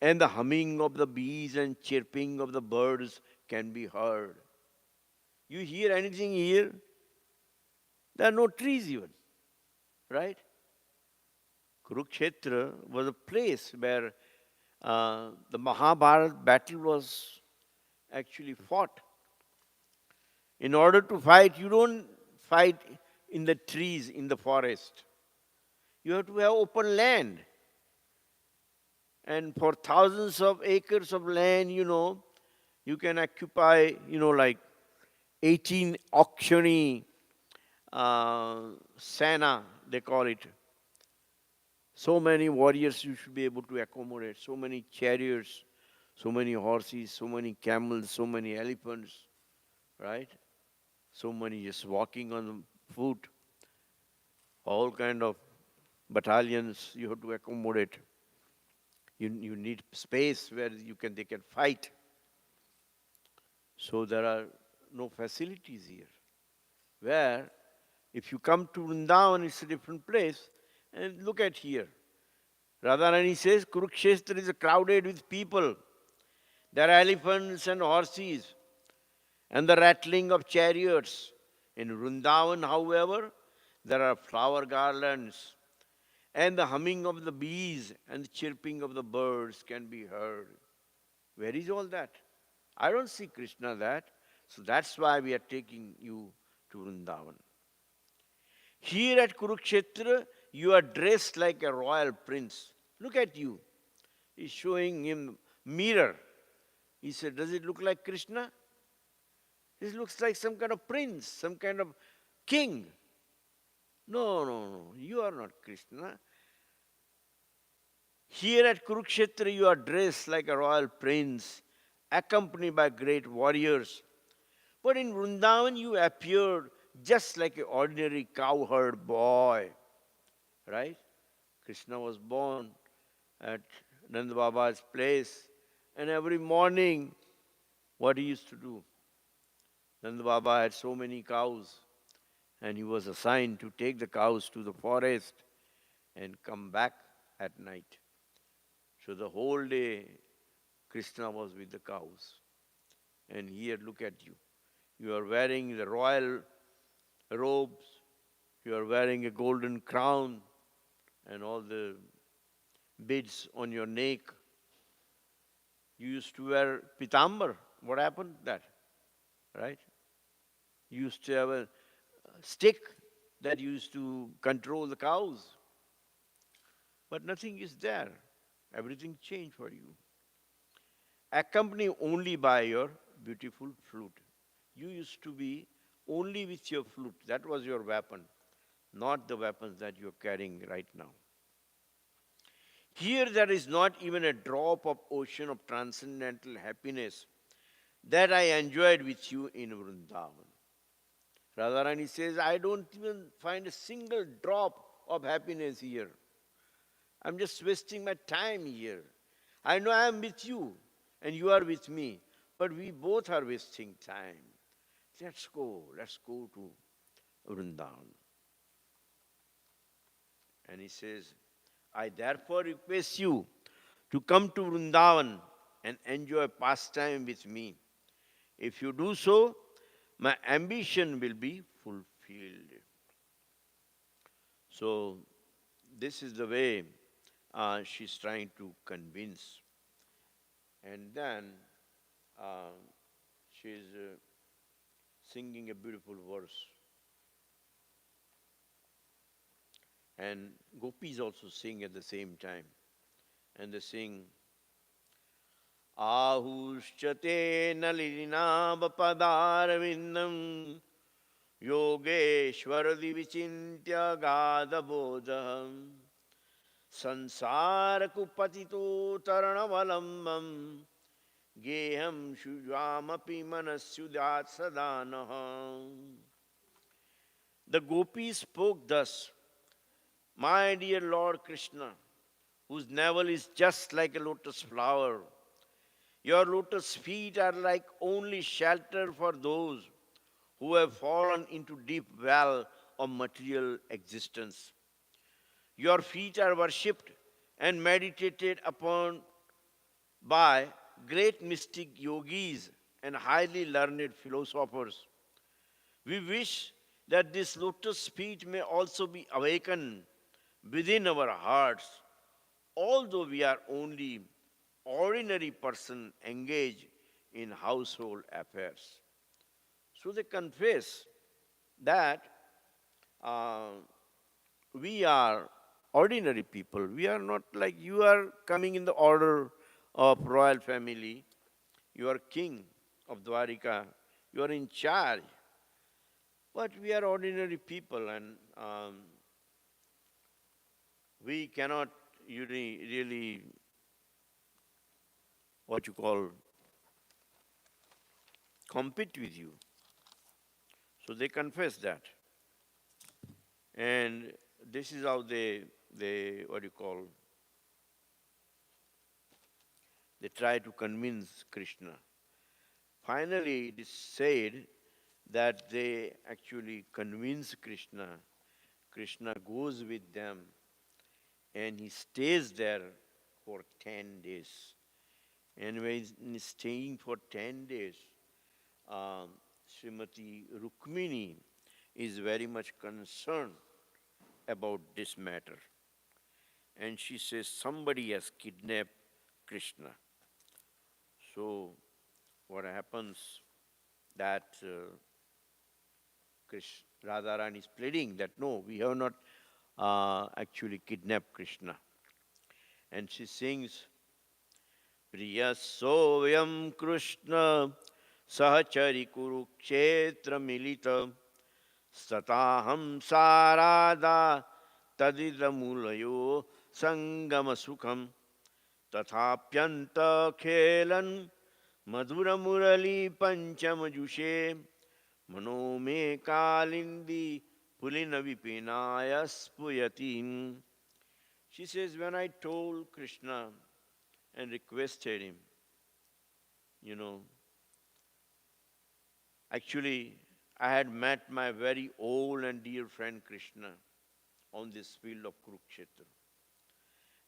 and the humming of the bees and chirping of the birds can be heard. You hear anything here? There are no trees even, right? Kurukshetra was a place where the Mahabharata battle was actually fought. In order to fight, you don't fight in the trees, in the forest. You have to have open land. And for thousands of acres of land, you can occupy, like 18 auctionary Sena, they call it. So many warriors you should be able to accommodate, so many chariots, so many horses, so many camels, so many elephants, right? So many just walking on foot, all kind of battalions you have to accommodate. You need space where they can fight. So there are no facilities here. Where if you come to Vrindavan, it's a different place. And look at here. Radharani says, Kurukshetra is crowded with people. There are elephants and horses and the rattling of chariots. In Vrindavan, however, there are flower garlands and the humming of the bees and the chirping of the birds can be heard. Where is all that? I don't see Krishna that. So that's why we are taking you to Vrindavan. Here at Kurukshetra, you are dressed like a royal prince. Look at you. He's showing him mirror. He said, does it look like Krishna? This looks like some kind of prince, some kind of king. No, no, no. You are not Krishna. Here at Kurukshetra, you are dressed like a royal prince, accompanied by great warriors. But in Vrindavan, you appeared just like an ordinary cowherd boy. Right? Krishna was born at Nanda Baba's place. And every morning, what he used to do? Nanda Baba had so many cows. And he was assigned to take the cows to the forest and come back at night. So the whole day, Krishna was with the cows. And here, look at you. You are wearing the royal robes. You are wearing a golden crown and all the beads on your neck. You used to wear pitambar. What happened to that? Right? You used to have a stick that used to control the cows. But nothing is there. Everything changed for you. Accompanied only by your beautiful flute. You used to be only with your flute. That was your weapon, not the weapons that you're carrying right now. Here there is not even a drop of ocean of transcendental happiness that I enjoyed with you in Vrindavan. Radharani says, I don't even find a single drop of happiness here. I'm just wasting my time here. I know I am with you and you are with me, but we both are wasting time. Let's go to Vrindavan. And he says, I therefore request you to come to Vrindavan and enjoy pastime with me. If you do so, my ambition will be fulfilled. So, this is the way she's trying to convince. And then she's singing a beautiful verse. And gopis also sing at the same time. And they sing, Ahushchate nalinabhapadarvindam Yogeshwar divichintya gadabodham Sansara kupatito taranavalamam geham shujamapi manasyudat sadanaha. The gopis spoke thus, my dear Lord Krishna, whose navel is just like a lotus flower, your lotus feet are like only shelter for those who have fallen into deep well of material existence. Your feet are worshipped and meditated upon by great mystic yogis and highly learned philosophers. We wish that this lotus feet may also be awakened within our hearts, although we are only ordinary person engaged in household affairs. So they confess that uh, we are ordinary people. We are not like you are coming in the order of royal family. You are king of Dwarika. You are in charge. But we are ordinary people, and we cannot really what you call compete with you. So they confess that. And this is how they what you call, they try to convince Krishna. Finally, it is said that they actually convince Krishna. Krishna goes with them and he stays there for 10 days. And when he's staying for 10 days, um, Srimati Rukmini is very much concerned about this matter. And she says, somebody has kidnapped Krishna. So what happens that Radharani is pleading that no, we have not actually kidnapped Krishna. And she sings, Priya Sovyam Krishna Sahachari Kurukshetra Milita Sataham Sarada Tadidamulayo Sangama Sukham Tathapyanta Khelan Madhura Murali Panchamajushe Manome Kalindi Pulina Vipinaya Spuyatim. She says, when I told Krishna and requested him, actually, I had met my very old and dear friend Krishna on this field of Kurukshetra.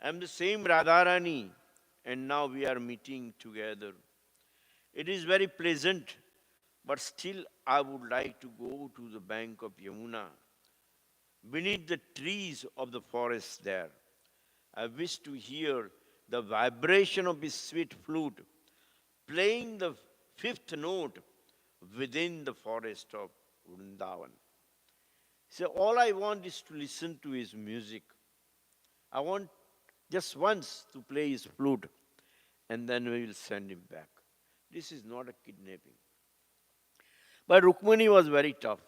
I am the same Radharani, and now we are meeting together. It is very pleasant, but still I would like to go to the bank of Yamuna, beneath the trees of the forest there. I wish to hear the vibration of his sweet flute, playing the fifth note within the forest of Vrindavan. So all I want is to listen to his music. I want just once to play his flute, and then we will send him back. This is not a kidnapping. But Rukmini was very tough.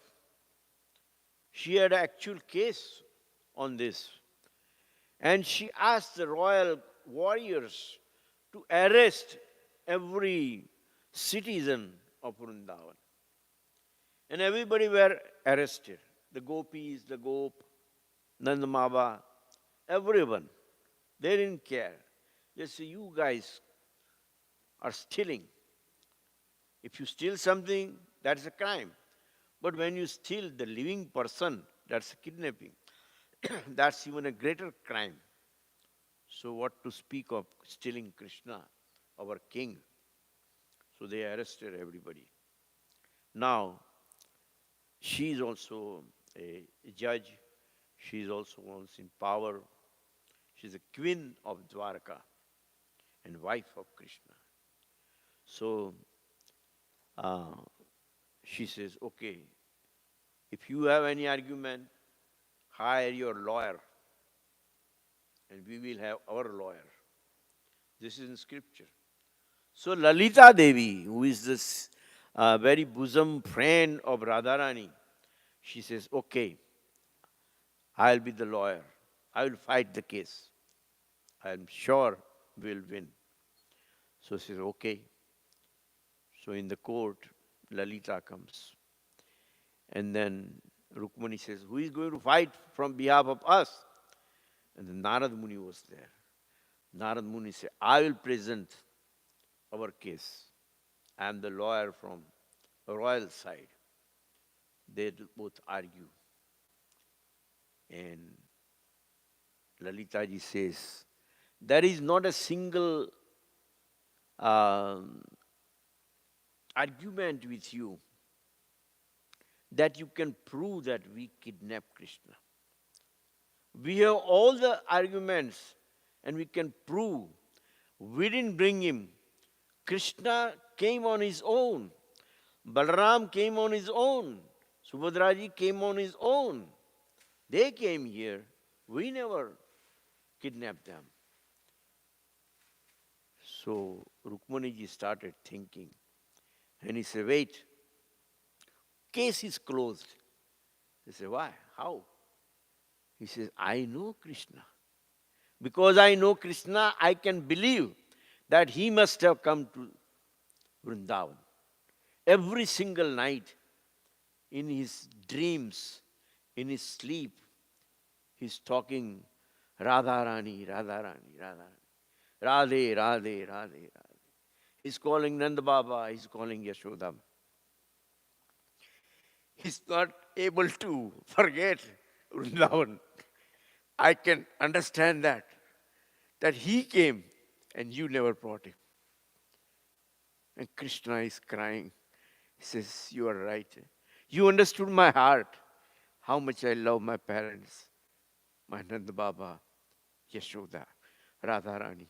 She had an actual case on this. And she asked the royal warriors to arrest every citizen of Vrindavan. And everybody were arrested. The gopis, the gop, Nandamaba, everyone. They didn't care. They say, you guys are stealing. If you steal something, that's a crime. But when you steal the living person, that's a kidnapping. That's even a greater crime. So what to speak of stealing Krishna, our king? So they arrested everybody. Now, she is also a judge. She is also once in power. She is a queen of Dwarka and wife of Krishna. So she says, okay, if you have any argument, hire your lawyer and we will have our lawyer. This is in scripture. So Lalita Devi, who is this very bosom friend of Radharani, she says, okay, I'll be the lawyer. I will fight the case. I'm sure we'll win. So she says, okay. So in the court, Lalita comes. And then Rukmani says, who is going to fight from behalf of us? And then Narad Muni was there. Narad Muni said, I will present our case. I am the lawyer from the royal side. They both argue. And Lalita ji says, there is not a single um, argument with you that you can prove that we kidnapped Krishna. We have all the arguments and we can prove we didn't bring him. Krishna came on his own. Balaram came on his own. Subhadraji came on his own. They came here. We never kidnapped them. So Rukmaniji started thinking. And he said, wait, case is closed. He said, why? How? He says, I know Krishna. Because I know Krishna, I can believe that he must have come to Vrindavan. Every single night, in his dreams, in his sleep, he's talking Radha Rani, Radha Rani, Radha Rani. Radhe, Radhe, Radhe, Radhe. He's calling Nanda Baba, he's calling Yashoda. He's not able to forget Vrindavan. I can understand that he came and you never brought him. And Krishna is crying. He says, you are right. You understood my heart, how much I love my parents, my Nanda Baba, Yashoda, Radharani,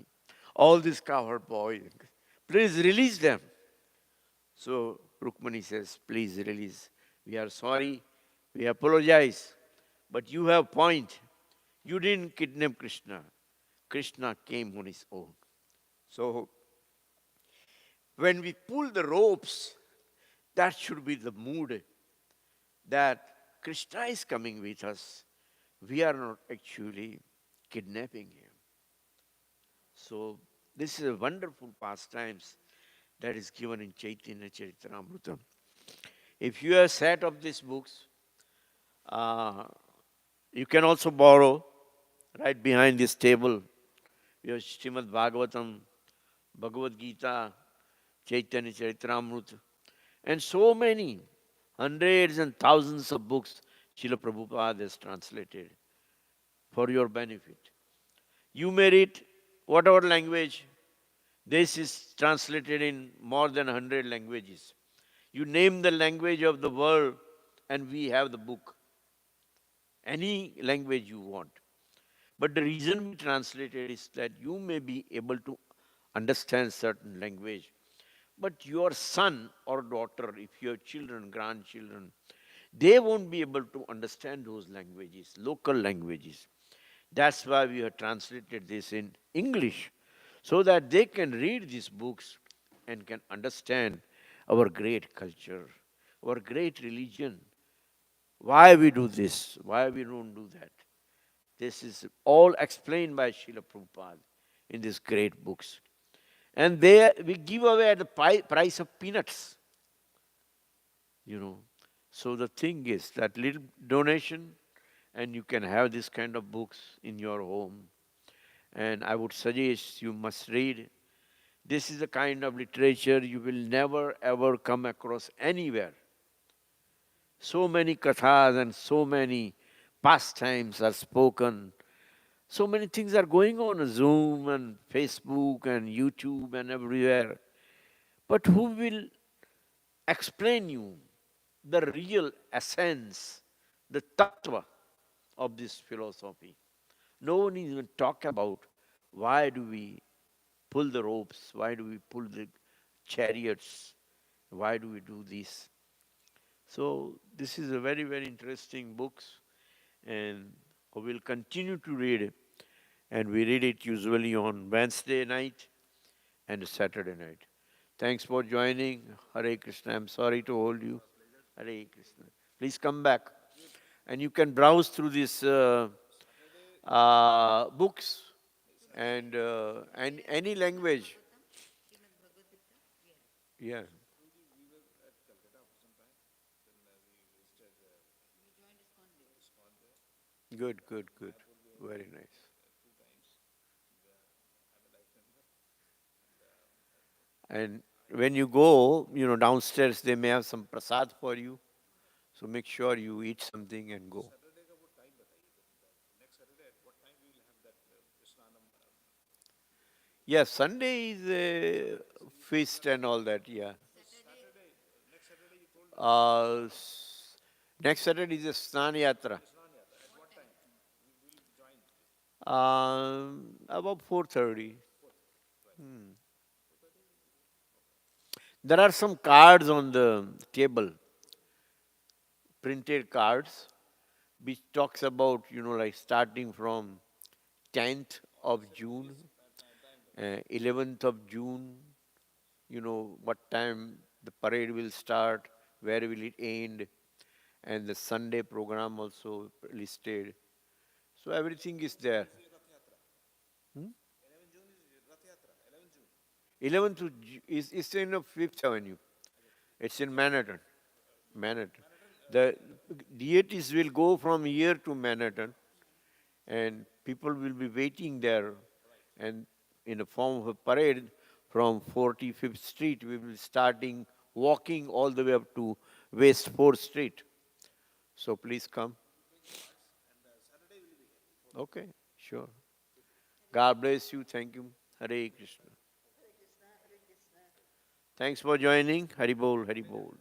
all these cowherd boys. Please release them. So Rukmani says, please release. We are sorry, we apologize, but you have point. You didn't kidnap Krishna. Krishna came on his own. So when we pull the ropes, that should be the mood that Krishna is coming with us. We are not actually kidnapping him. So this is a wonderful pastimes that is given in Chaitanya Charitamrita. If you have set up these books, you can also borrow right behind this table. You have Srimad Bhagavatam, Bhagavad Gita, Chaitanya Charitamrita, and so many hundreds and thousands of books Srila Prabhupada has translated for your benefit. You may read whatever language. This is translated in more than 100 languages. You name the language of the world and we have the book. Any language you want. But the reason we translated is that you may be able to understand certain language. But your son or daughter, if you have children, grandchildren, they won't be able to understand those languages, local languages. That's why we have translated this in English, so that they can read these books and can understand our great culture, our great religion. Why we do this, why we don't do that. This is all explained by Srila Prabhupada in these great books. And there we give away at the price of peanuts. So the thing is that little donation and you can have this kind of books in your home. And I would suggest you must read. This is the kind of literature you will never ever come across anywhere. So many kathas and so many pastimes are spoken. So many things are going on Zoom and Facebook and YouTube and everywhere. But who will explain you the real essence, the tattva of this philosophy? No one even talk about why do we pull the ropes, why do we pull the chariots, why do we do this? So this is a very, very interesting book, and we will continue to read it. And we read it usually on Wednesday night and Saturday night. Thanks for joining. Hare Krishna. I'm sorry to hold you. Hare Krishna. Please come back. And you can browse through these books and any language. Yeah, good, good, good. Very nice. And when you go, downstairs, they may have some prasad for you. So make sure you eat something and go. Yes, Sunday is a feast and all that. Yeah. Next Saturday is a Snan Yatra. About 4:30. There are some cards on the table, printed cards, which talks about, like starting from 10th of June, 11th of June, what time the parade will start, where will it end, and the Sunday program also listed. So everything is there. Hmm? 11th is in the Fifth Avenue. It's in Manhattan. Manhattan. The deities will go from here to Manhattan, and people will be waiting there, and in the form of a parade from 45th Street, we will be starting walking all the way up to West 4th Street. So please come. Okay, sure. God bless you. Thank you. Hare Krishna. Thanks for joining. Hari Bol, Hari Bol.